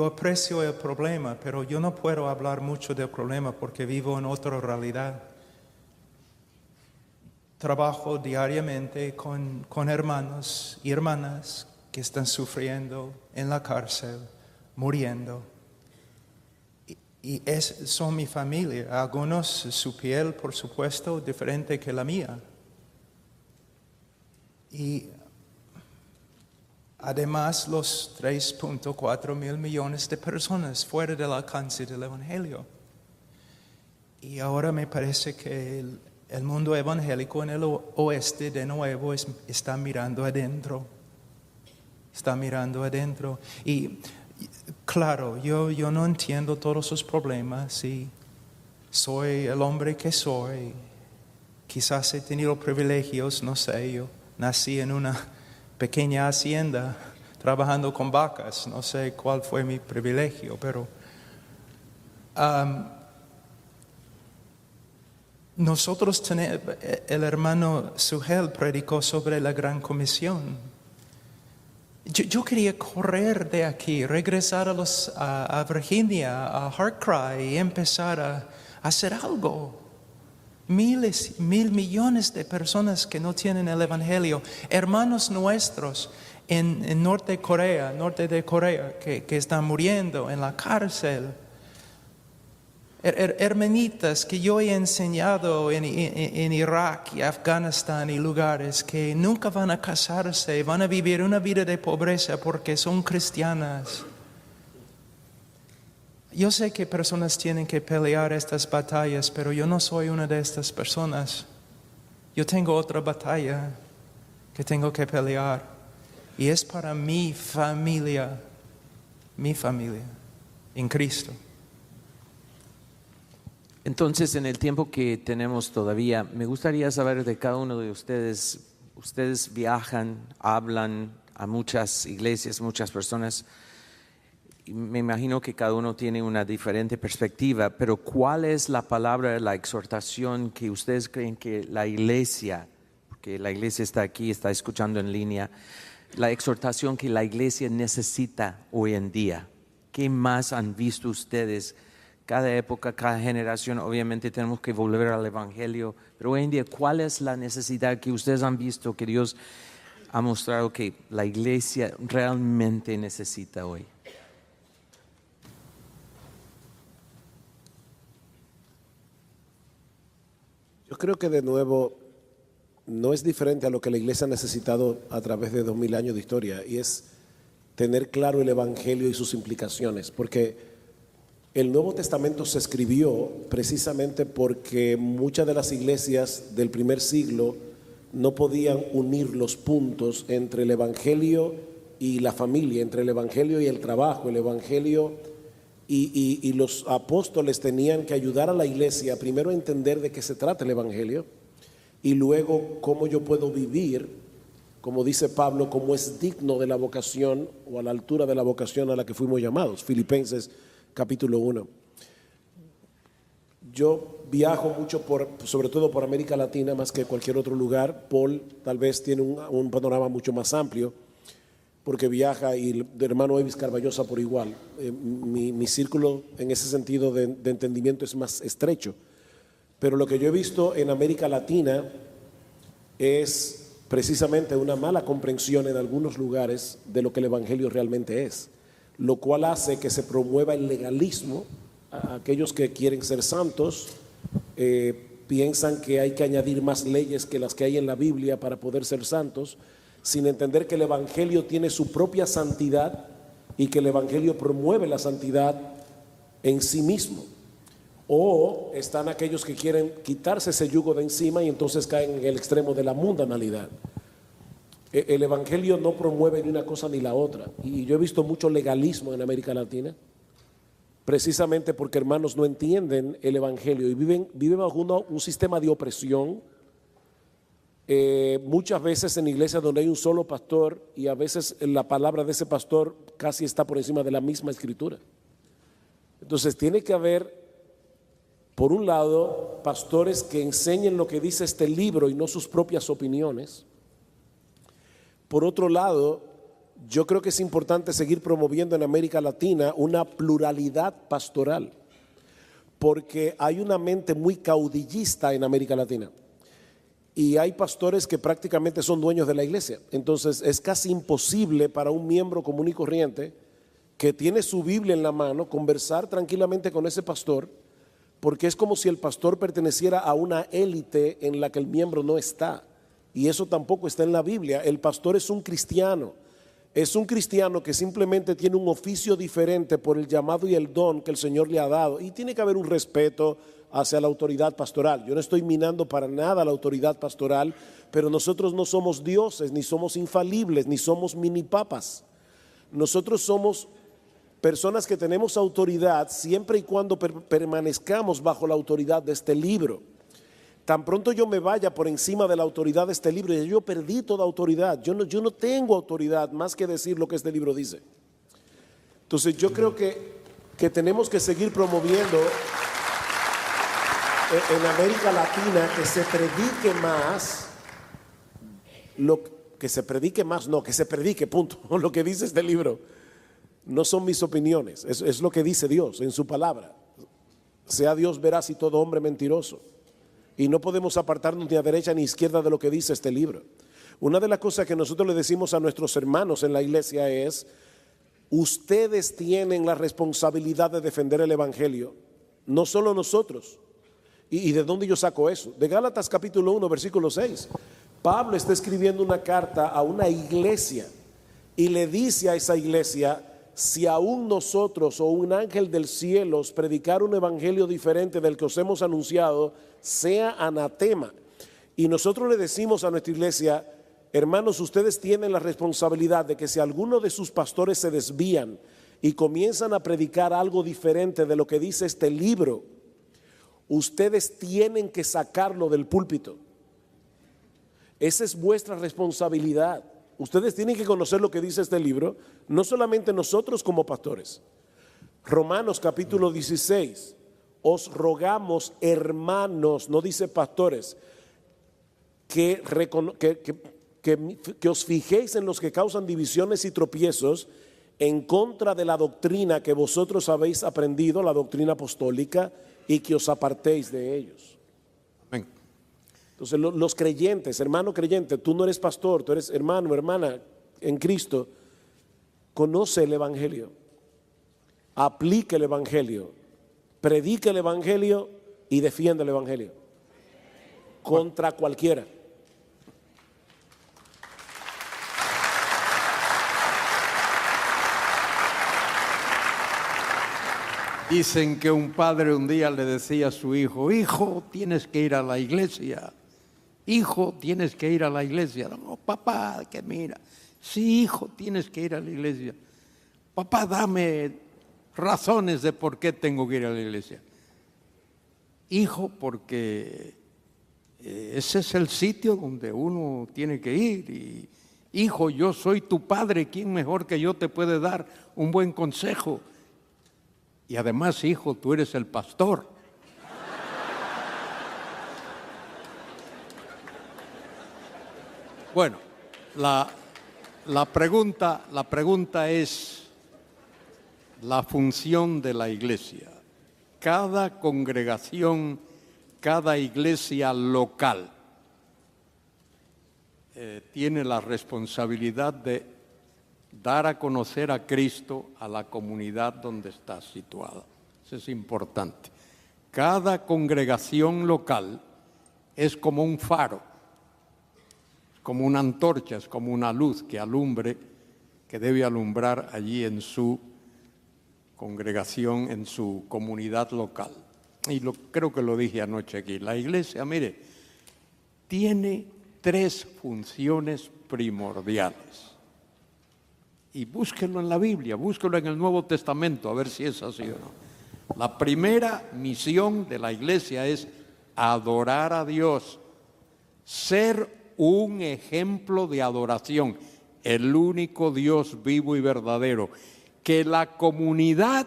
aprecio el problema, pero yo no puedo hablar mucho del problema porque vivo en otra realidad. Trabajo diariamente con hermanos y hermanas que están sufriendo en la cárcel, muriendo. Y son mi familia. Algunos, su piel, por supuesto, diferente que la mía. Y además los 3.4 mil millones de personas fuera del alcance del Evangelio. Y ahora me parece que el mundo evangélico en el oeste de nuevo está mirando adentro. Está mirando adentro. Y claro, yo no entiendo todos sus problemas y soy el hombre que soy. Quizás he tenido privilegios, no sé, yo nací en una pequeña hacienda trabajando con vacas, no sé cuál fue mi privilegio, pero nosotros tenemos, el hermano Sugel predicó sobre la Gran Comisión. Yo quería correr de aquí, regresar a Virginia, a Heartcry y empezar a hacer algo. Mil millones de personas que no tienen el Evangelio. Hermanos nuestros en norte de Corea, que están muriendo en la cárcel. Hermanitas que yo he enseñado en Irak y Afganistán y lugares que nunca van a casarse, van a vivir una vida de pobreza porque son cristianas. Yo sé que personas tienen que pelear estas batallas, pero yo no soy una de estas personas. Yo tengo otra batalla que tengo que pelear y es para mi familia en Cristo. Entonces, en el tiempo que tenemos todavía, me gustaría saber de cada uno de ustedes. Ustedes viajan, hablan a muchas iglesias, muchas personas. Y me imagino que cada uno tiene una diferente perspectiva, pero ¿cuál es la palabra, la exhortación que ustedes creen que la iglesia, porque la iglesia está aquí, está escuchando en línea, la exhortación que la iglesia necesita hoy en día? ¿Qué más han visto ustedes? Cada época, cada generación, obviamente tenemos que volver al Evangelio, pero hoy en día, ¿cuál es la necesidad que ustedes han visto que Dios ha mostrado que la iglesia realmente necesita hoy? Yo creo que de nuevo no es diferente a lo que la iglesia ha necesitado a través de 2000 años de historia, y es tener claro el Evangelio y sus implicaciones, porque el Nuevo Testamento se escribió precisamente porque muchas de las iglesias del primer siglo no podían unir los puntos entre el Evangelio y la familia, entre el Evangelio y el trabajo, el Evangelio y los apóstoles tenían que ayudar a la iglesia primero a entender de qué se trata el Evangelio y luego cómo yo puedo vivir, como dice Pablo, como es digno de la vocación o a la altura de la vocación a la que fuimos llamados. Filipenses capítulo 1. Yo viajo mucho sobre todo por América Latina más que cualquier otro lugar. Paul tal vez tiene un panorama mucho más amplio porque viaja, y el hermano Evis Carballosa por igual. Mi círculo en ese sentido de entendimiento es más estrecho, pero lo que yo he visto en América Latina es precisamente una mala comprensión en algunos lugares de lo que el Evangelio realmente es, lo cual hace que se promueva el legalismo. Aquellos que quieren ser santos piensan que hay que añadir más leyes que las que hay en la Biblia para poder ser santos, sin entender que el Evangelio tiene su propia santidad y que el Evangelio promueve la santidad en sí mismo. O están aquellos que quieren quitarse ese yugo de encima y entonces caen en el extremo de la mundanalidad. El Evangelio no promueve ni una cosa ni la otra. Y yo he visto mucho legalismo en América Latina. precisamente porque, hermanos, no entienden el Evangelio y viven bajo un sistema de opresión. Muchas veces en iglesias donde hay un solo pastor y a veces la palabra de ese pastor casi está por encima de la misma escritura. Entonces tiene que haber, por un lado, pastores que enseñen lo que dice este libro y no sus propias opiniones. Por otro lado, yo creo que es importante seguir promoviendo en América Latina una pluralidad pastoral, porque hay una mente muy caudillista en América Latina y hay pastores que prácticamente son dueños de la iglesia. Entonces es casi imposible para un miembro común y corriente que tiene su Biblia en la mano conversar tranquilamente con ese pastor, porque es como si el pastor perteneciera a una élite en la que el miembro no está, y eso tampoco está en la Biblia. El pastor es un cristiano que simplemente tiene un oficio diferente por el llamado y el don que el Señor le ha dado, y tiene que haber un respeto hacia la autoridad pastoral. Yo no estoy minando para nada la autoridad pastoral, pero nosotros no somos dioses, ni somos infalibles, ni somos mini papas. Nosotros somos personas que tenemos autoridad siempre y cuando permanezcamos bajo la autoridad de este libro. Tan pronto yo me vaya por encima de la autoridad de este libro, yo perdí toda autoridad. Yo no tengo autoridad más que decir lo que este libro dice. Entonces yo creo que tenemos que seguir promoviendo en América Latina que se predique más, que se predique, punto. Lo que dice este libro no son mis opiniones, es lo que dice Dios en su palabra. Sea Dios veraz y todo hombre mentiroso. Y no podemos apartarnos ni a derecha ni a izquierda de lo que dice este libro. Una de las cosas que nosotros le decimos a nuestros hermanos en la iglesia es: ustedes tienen la responsabilidad de defender el evangelio, no solo nosotros. ¿Y de dónde yo saco eso? De Gálatas capítulo 1 versículo 6. Pablo está escribiendo una carta a una iglesia y le dice a esa iglesia: si aún nosotros o un ángel del cielo os predicar un evangelio diferente del que os hemos anunciado, sea anatema. Y nosotros le decimos a nuestra iglesia: hermanos, ustedes tienen la responsabilidad de que si alguno de sus pastores se desvían y comienzan a predicar algo diferente de lo que dice este libro, ustedes tienen que sacarlo del púlpito. Esa es vuestra responsabilidad. Ustedes tienen que conocer lo que dice este libro, no solamente nosotros como pastores. Romanos capítulo 16, os rogamos, hermanos, no dice pastores, que os fijéis en los que causan divisiones y tropiezos en contra de la doctrina que vosotros habéis aprendido, la doctrina apostólica, y que os apartéis de ellos. Amén. Entonces los creyentes, hermano creyente, tú no eres pastor, tú eres hermano, hermana en Cristo, conoce el evangelio, aplique el evangelio, predique el evangelio y defiende el evangelio contra cualquiera. Dicen que un padre un día le decía a su hijo: hijo, tienes que ir a la iglesia. Hijo, tienes que ir a la iglesia. No, papá, que mira. Sí, hijo, tienes que ir a la iglesia. Papá, dame razones de por qué tengo que ir a la iglesia. Hijo, porque ese es el sitio donde uno tiene que ir. Y, hijo, yo soy tu padre. ¿Quién mejor que yo te puede dar un buen consejo? Y además, hijo, tú eres el pastor. Bueno, la pregunta es la función de la iglesia. Cada congregación, cada iglesia local tiene la responsabilidad de dar a conocer a Cristo a la comunidad donde está situada. Eso es importante. Cada congregación local es como un faro, como una antorcha, es como una luz que alumbre, que debe alumbrar allí en su congregación, en su comunidad local. Y creo que lo dije anoche aquí. La iglesia, mire, tiene 3 funciones primordiales. Y búsquenlo en la Biblia, búsquenlo en el Nuevo Testamento, a ver si es así o no. La primera misión de la iglesia es adorar a Dios, ser un ejemplo de adoración, el único Dios vivo y verdadero, que la comunidad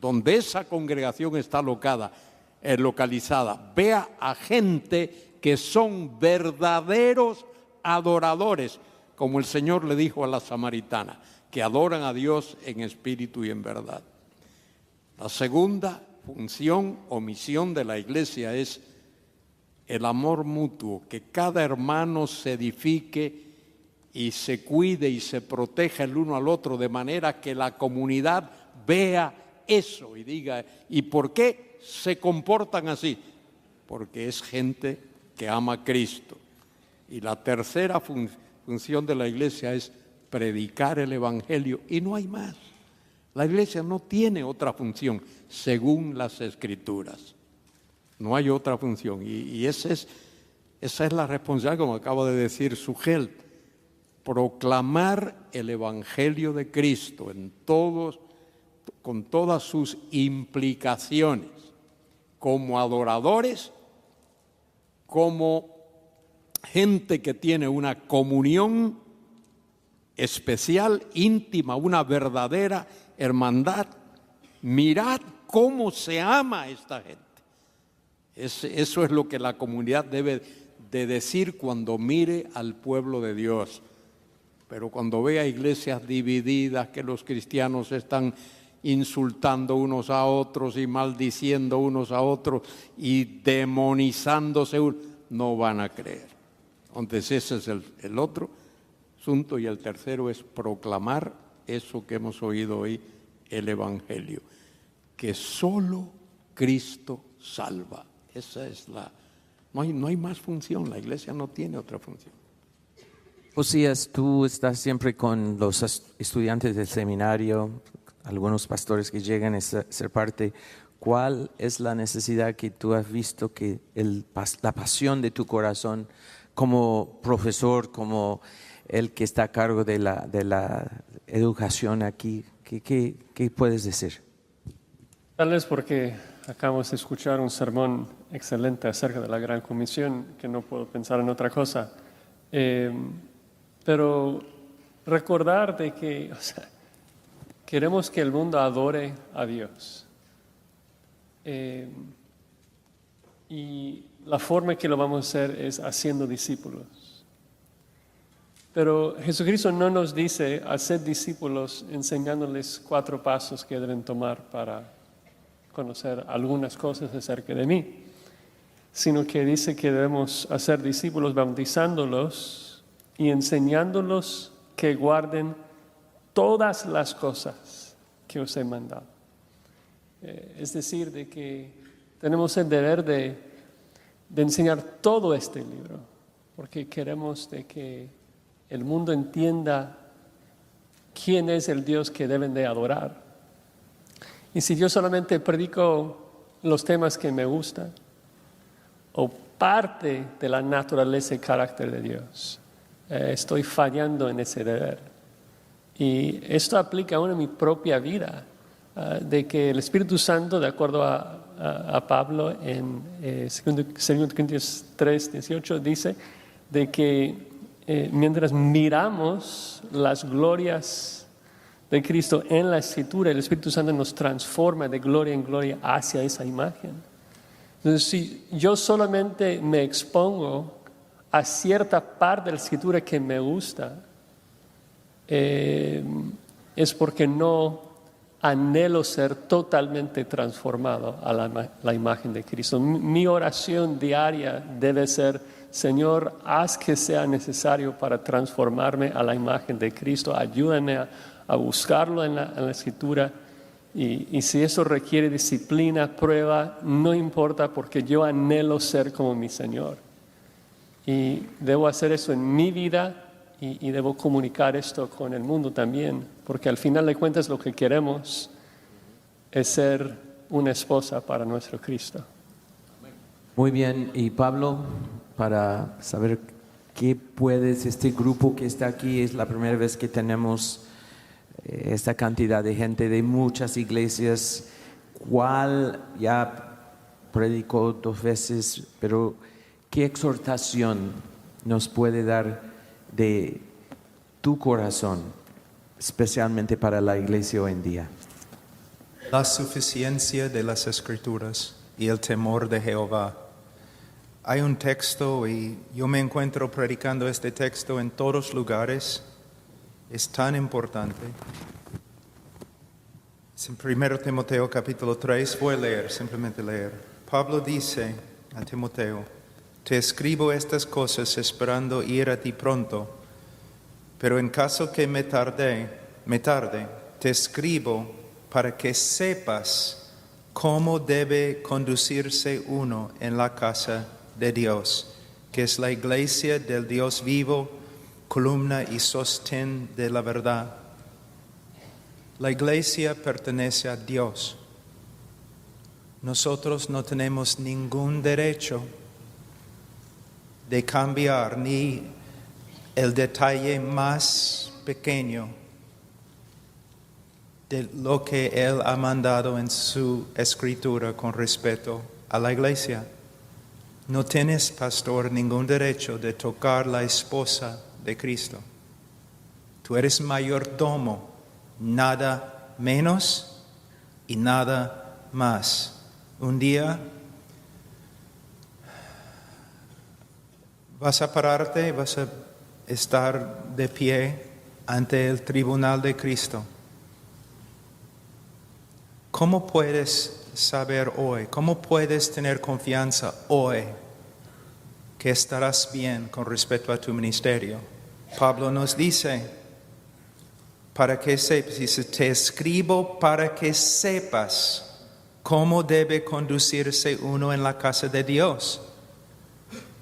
donde esa congregación está localizada, vea a gente que son verdaderos adoradores, como el Señor le dijo a la samaritana, que adoran a Dios en espíritu y en verdad. La segunda función o misión de la iglesia es el amor mutuo, que cada hermano se edifique y se cuide y se proteja el uno al otro, de manera que la comunidad vea eso y diga, ¿y por qué se comportan así? Porque es gente que ama a Cristo. Y la tercera función de la iglesia es predicar el Evangelio, y no hay más. La iglesia no tiene otra función según las Escrituras. No hay otra función, y esa es la responsabilidad, como acaba de decir Sugel, proclamar el Evangelio de Cristo con todas sus implicaciones, como adoradores, como gente que tiene una comunión especial, íntima, una verdadera hermandad. Mirad cómo se ama a esta gente. Eso es lo que la comunidad debe de decir cuando mire al pueblo de Dios. Pero cuando vea iglesias divididas, que los cristianos están insultando unos a otros y maldiciendo unos a otros y demonizándose, no van a creer. Entonces ese es el otro asunto, y el tercero es proclamar eso que hemos oído hoy, el Evangelio, que solo Cristo salva. Esa es no hay más función, la iglesia no tiene otra función. Josías, tú estás siempre con los estudiantes del seminario, algunos pastores que llegan a ser parte. ¿Cuál es la necesidad que tú has visto, que la pasión de tu corazón como profesor, como el que está a cargo de la educación aquí? ¿Qué puedes decir? Tal vez porque acabamos de escuchar un sermón excelente acerca de la Gran Comisión, que no puedo pensar en otra cosa. Pero recordar de que queremos que el mundo adore a Dios. Y la forma que lo vamos a hacer es haciendo discípulos. Pero Jesucristo no nos dice hacer discípulos enseñándoles 4 pasos que deben tomar para conocer algunas cosas acerca de mí, sino que dice que debemos hacer discípulos bautizándolos y enseñándolos que guarden todas las cosas que os he mandado. Es decir, de que tenemos el deber de enseñar todo este libro, porque queremos de que el mundo entienda quién es el Dios que deben de adorar. Y si yo solamente predico los temas que me gustan, o parte de la naturaleza y carácter de Dios, estoy fallando en ese deber. Y esto aplica aún en mi propia vida, de que el Espíritu Santo, de acuerdo a Pablo en 2 Corintios 3:18, dice de que mientras miramos las glorias de Cristo en la Escritura, el Espíritu Santo nos transforma de gloria en gloria hacia esa imagen. Entonces, si yo solamente me expongo a cierta parte de la Escritura que me gusta, es porque no anhelo ser totalmente transformado a la imagen de Cristo. Mi oración diaria debe ser: Señor, haz que sea necesario para transformarme a la imagen de Cristo. Ayúdame a buscarlo en la Escritura. Y si eso requiere disciplina, prueba, no importa, porque yo anhelo ser como mi Señor. Y debo hacer eso en mi vida y debo comunicar esto con el mundo también, porque al final de cuentas lo que queremos es ser una esposa para nuestro Cristo. Muy bien, y Pablo, para saber qué puedes, este grupo que está aquí, es la primera vez que tenemos esta cantidad de gente de muchas iglesias, cuál ya predicó 2 veces, pero ¿qué exhortación nos puede dar de tu corazón, especialmente para la iglesia hoy en día? La suficiencia de las Escrituras y el temor de Jehová. Hay un texto y yo me encuentro predicando este texto en todos lugares. Es tan importante. Es en 1 Timoteo capítulo 3. Voy a leer, simplemente leer. Pablo dice a Timoteo: te escribo estas cosas esperando ir a ti pronto, pero en caso que me tarde, te escribo para que sepas cómo debe conducirse uno en la casa de Dios, que es la iglesia del Dios vivo, columna y sostén de la verdad. La iglesia pertenece a Dios. Nosotros no tenemos ningún derecho de cambiar ni el detalle más pequeño de lo que Él ha mandado en su escritura con respecto a la iglesia. No tienes, pastor, ningún derecho de tocar la esposa de Cristo. Tú eres mayordomo, nada menos y nada más. Un día vas a pararte, vas a estar de pie ante el tribunal de Cristo. ¿Cómo puedes saber hoy? ¿Cómo puedes tener confianza hoy que estarás bien con respecto a tu ministerio? Pablo nos dice, para que sepas, dice, te escribo para que sepas cómo debe conducirse uno en la casa de Dios.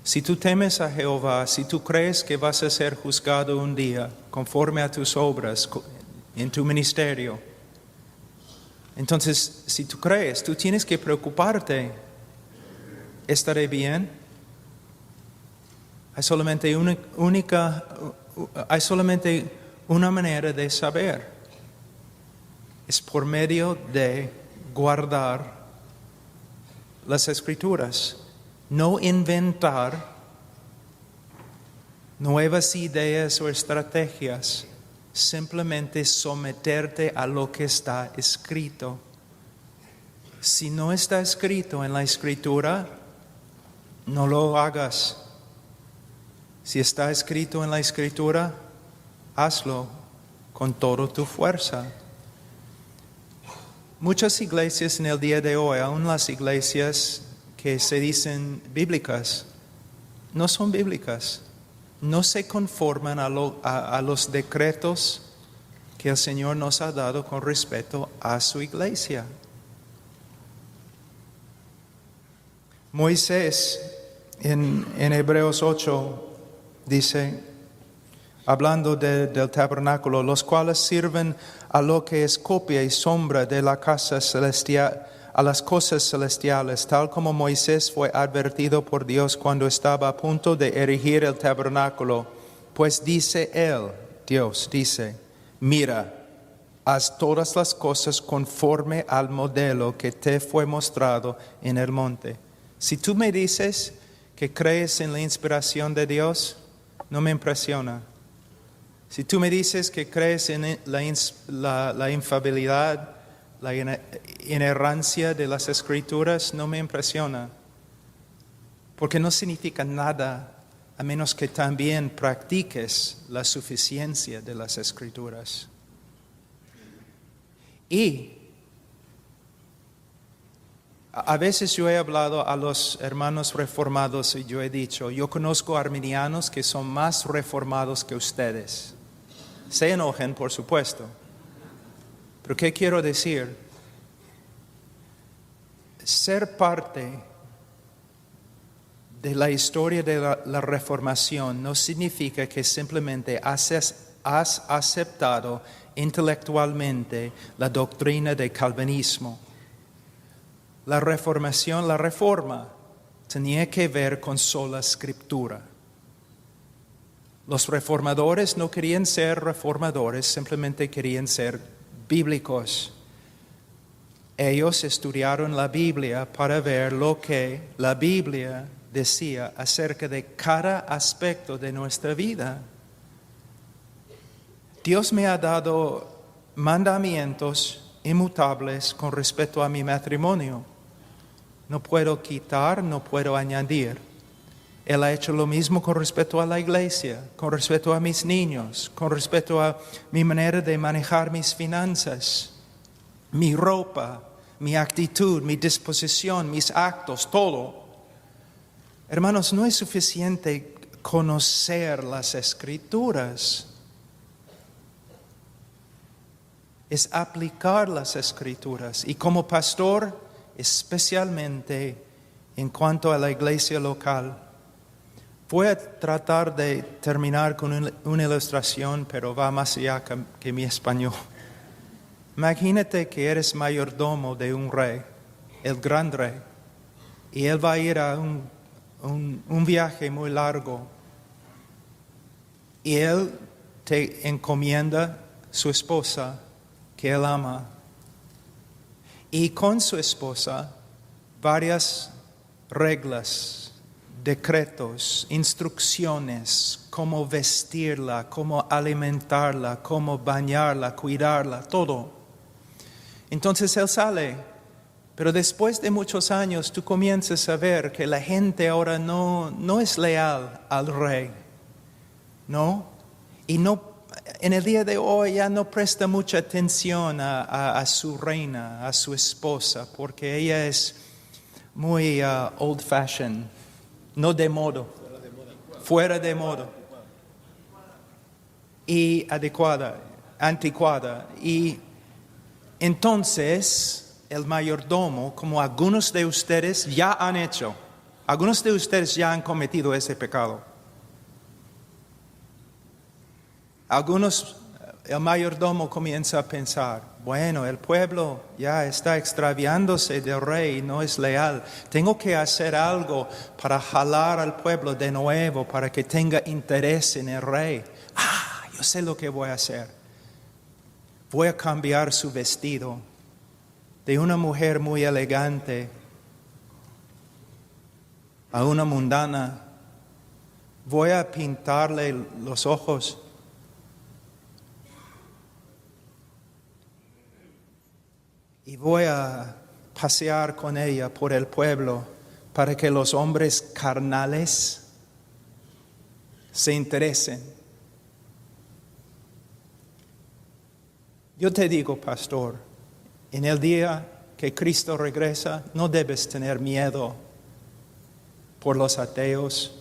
Si tú temes a Jehová, si tú crees que vas a ser juzgado un día conforme a tus obras en tu ministerio, entonces, si tú crees, tú tienes que preocuparte. ¿Estaré bien? Hay solamente una manera de saber. Es por medio de guardar las Escrituras. No inventar nuevas ideas o estrategias. Simplemente someterte a lo que está escrito. Si no está escrito en la Escritura, no lo hagas. Si está escrito en la Escritura, hazlo con toda tu fuerza. Muchas iglesias en el día de hoy, aun las iglesias que se dicen bíblicas, no son bíblicas. No se conforman a los decretos que el Señor nos ha dado con respecto a su iglesia. Moisés en Hebreos 8 dice, hablando del tabernáculo, los cuales sirven a lo que es copia y sombra de la casa celestial, a las cosas celestiales, tal como Moisés fue advertido por Dios cuando estaba a punto de erigir el tabernáculo. Pues dice él, Dios dice, mira, haz todas las cosas conforme al modelo que te fue mostrado en el monte. Si tú me dices que crees en la inspiración de Dios, no me impresiona. Si tú me dices que crees en la infalibilidad, la inerrancia de las Escrituras, no me impresiona, porque no significa nada a menos que también practiques la suficiencia de las Escrituras. Y a veces yo he hablado a los hermanos reformados y yo he dicho, yo conozco arminianos que son más reformados que ustedes. Se enojen, por supuesto. Pero ¿qué quiero decir? Ser parte de la historia de la reformación no significa que simplemente has aceptado intelectualmente la doctrina del calvinismo. La reforma tenía que ver con sola escritura. Los reformadores no querían ser reformadores, simplemente querían ser bíblicos. Ellos estudiaron la Biblia para ver lo que la Biblia decía acerca de cada aspecto de nuestra vida. Dios me ha dado mandamientos inmutables con respecto a mi matrimonio. No puedo quitar, no puedo añadir. Él ha hecho lo mismo con respecto a la iglesia, con respecto a mis niños, con respecto a mi manera de manejar mis finanzas, mi ropa, mi actitud, mi disposición, mis actos, todo. Hermanos, no es suficiente conocer las Escrituras. Es aplicar las Escrituras. Y como pastor, especialmente en cuanto a la iglesia local, voy a tratar de terminar con una ilustración, pero va más allá que mi español. Imagínate que eres mayordomo de un rey, el gran rey, y él va a ir a un viaje muy largo, y él te encomienda su esposa, que él ama, y con su esposa varias reglas, decretos, instrucciones, cómo vestirla, cómo alimentarla, cómo bañarla, cuidarla, todo. Entonces él sale, pero después de muchos años tú comienzas a ver que la gente ahora no es leal al rey, ¿no? Y en el día de hoy ya no presta mucha atención a su reina, a su esposa, porque ella es muy old fashioned, no de modo, fuera de modo, y anticuada. Y entonces el mayordomo, como algunos de ustedes ya han hecho, algunos de ustedes ya han cometido ese pecado. El mayordomo comienza a pensar, bueno, el pueblo ya está extraviándose del rey, no es leal. Tengo que hacer algo para jalar al pueblo de nuevo, para que tenga interés en el rey. Yo sé lo que voy a hacer. Voy a cambiar su vestido de una mujer muy elegante a una mundana. Voy a pintarle los ojos. Y voy a pasear con ella por el pueblo para que los hombres carnales se interesen. Yo te digo, pastor, en el día que Cristo regresa, no debes tener miedo por los ateos.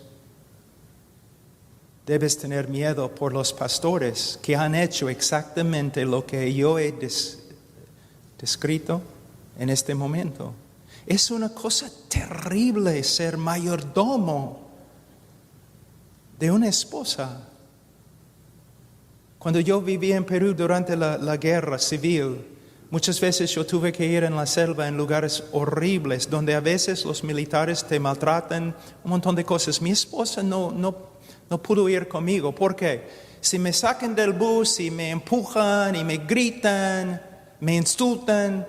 Debes tener miedo por los pastores que han hecho exactamente lo que yo he descrito en este momento. Es una cosa terrible ser mayordomo de una esposa. Cuando yo vivía en Perú durante la guerra civil, muchas veces yo tuve que ir en la selva en lugares horribles, donde a veces los militares te maltratan, un montón de cosas. Mi esposa no pudo ir conmigo. ¿Por qué? Si me sacan del bus y me empujan y me gritan, me insultan,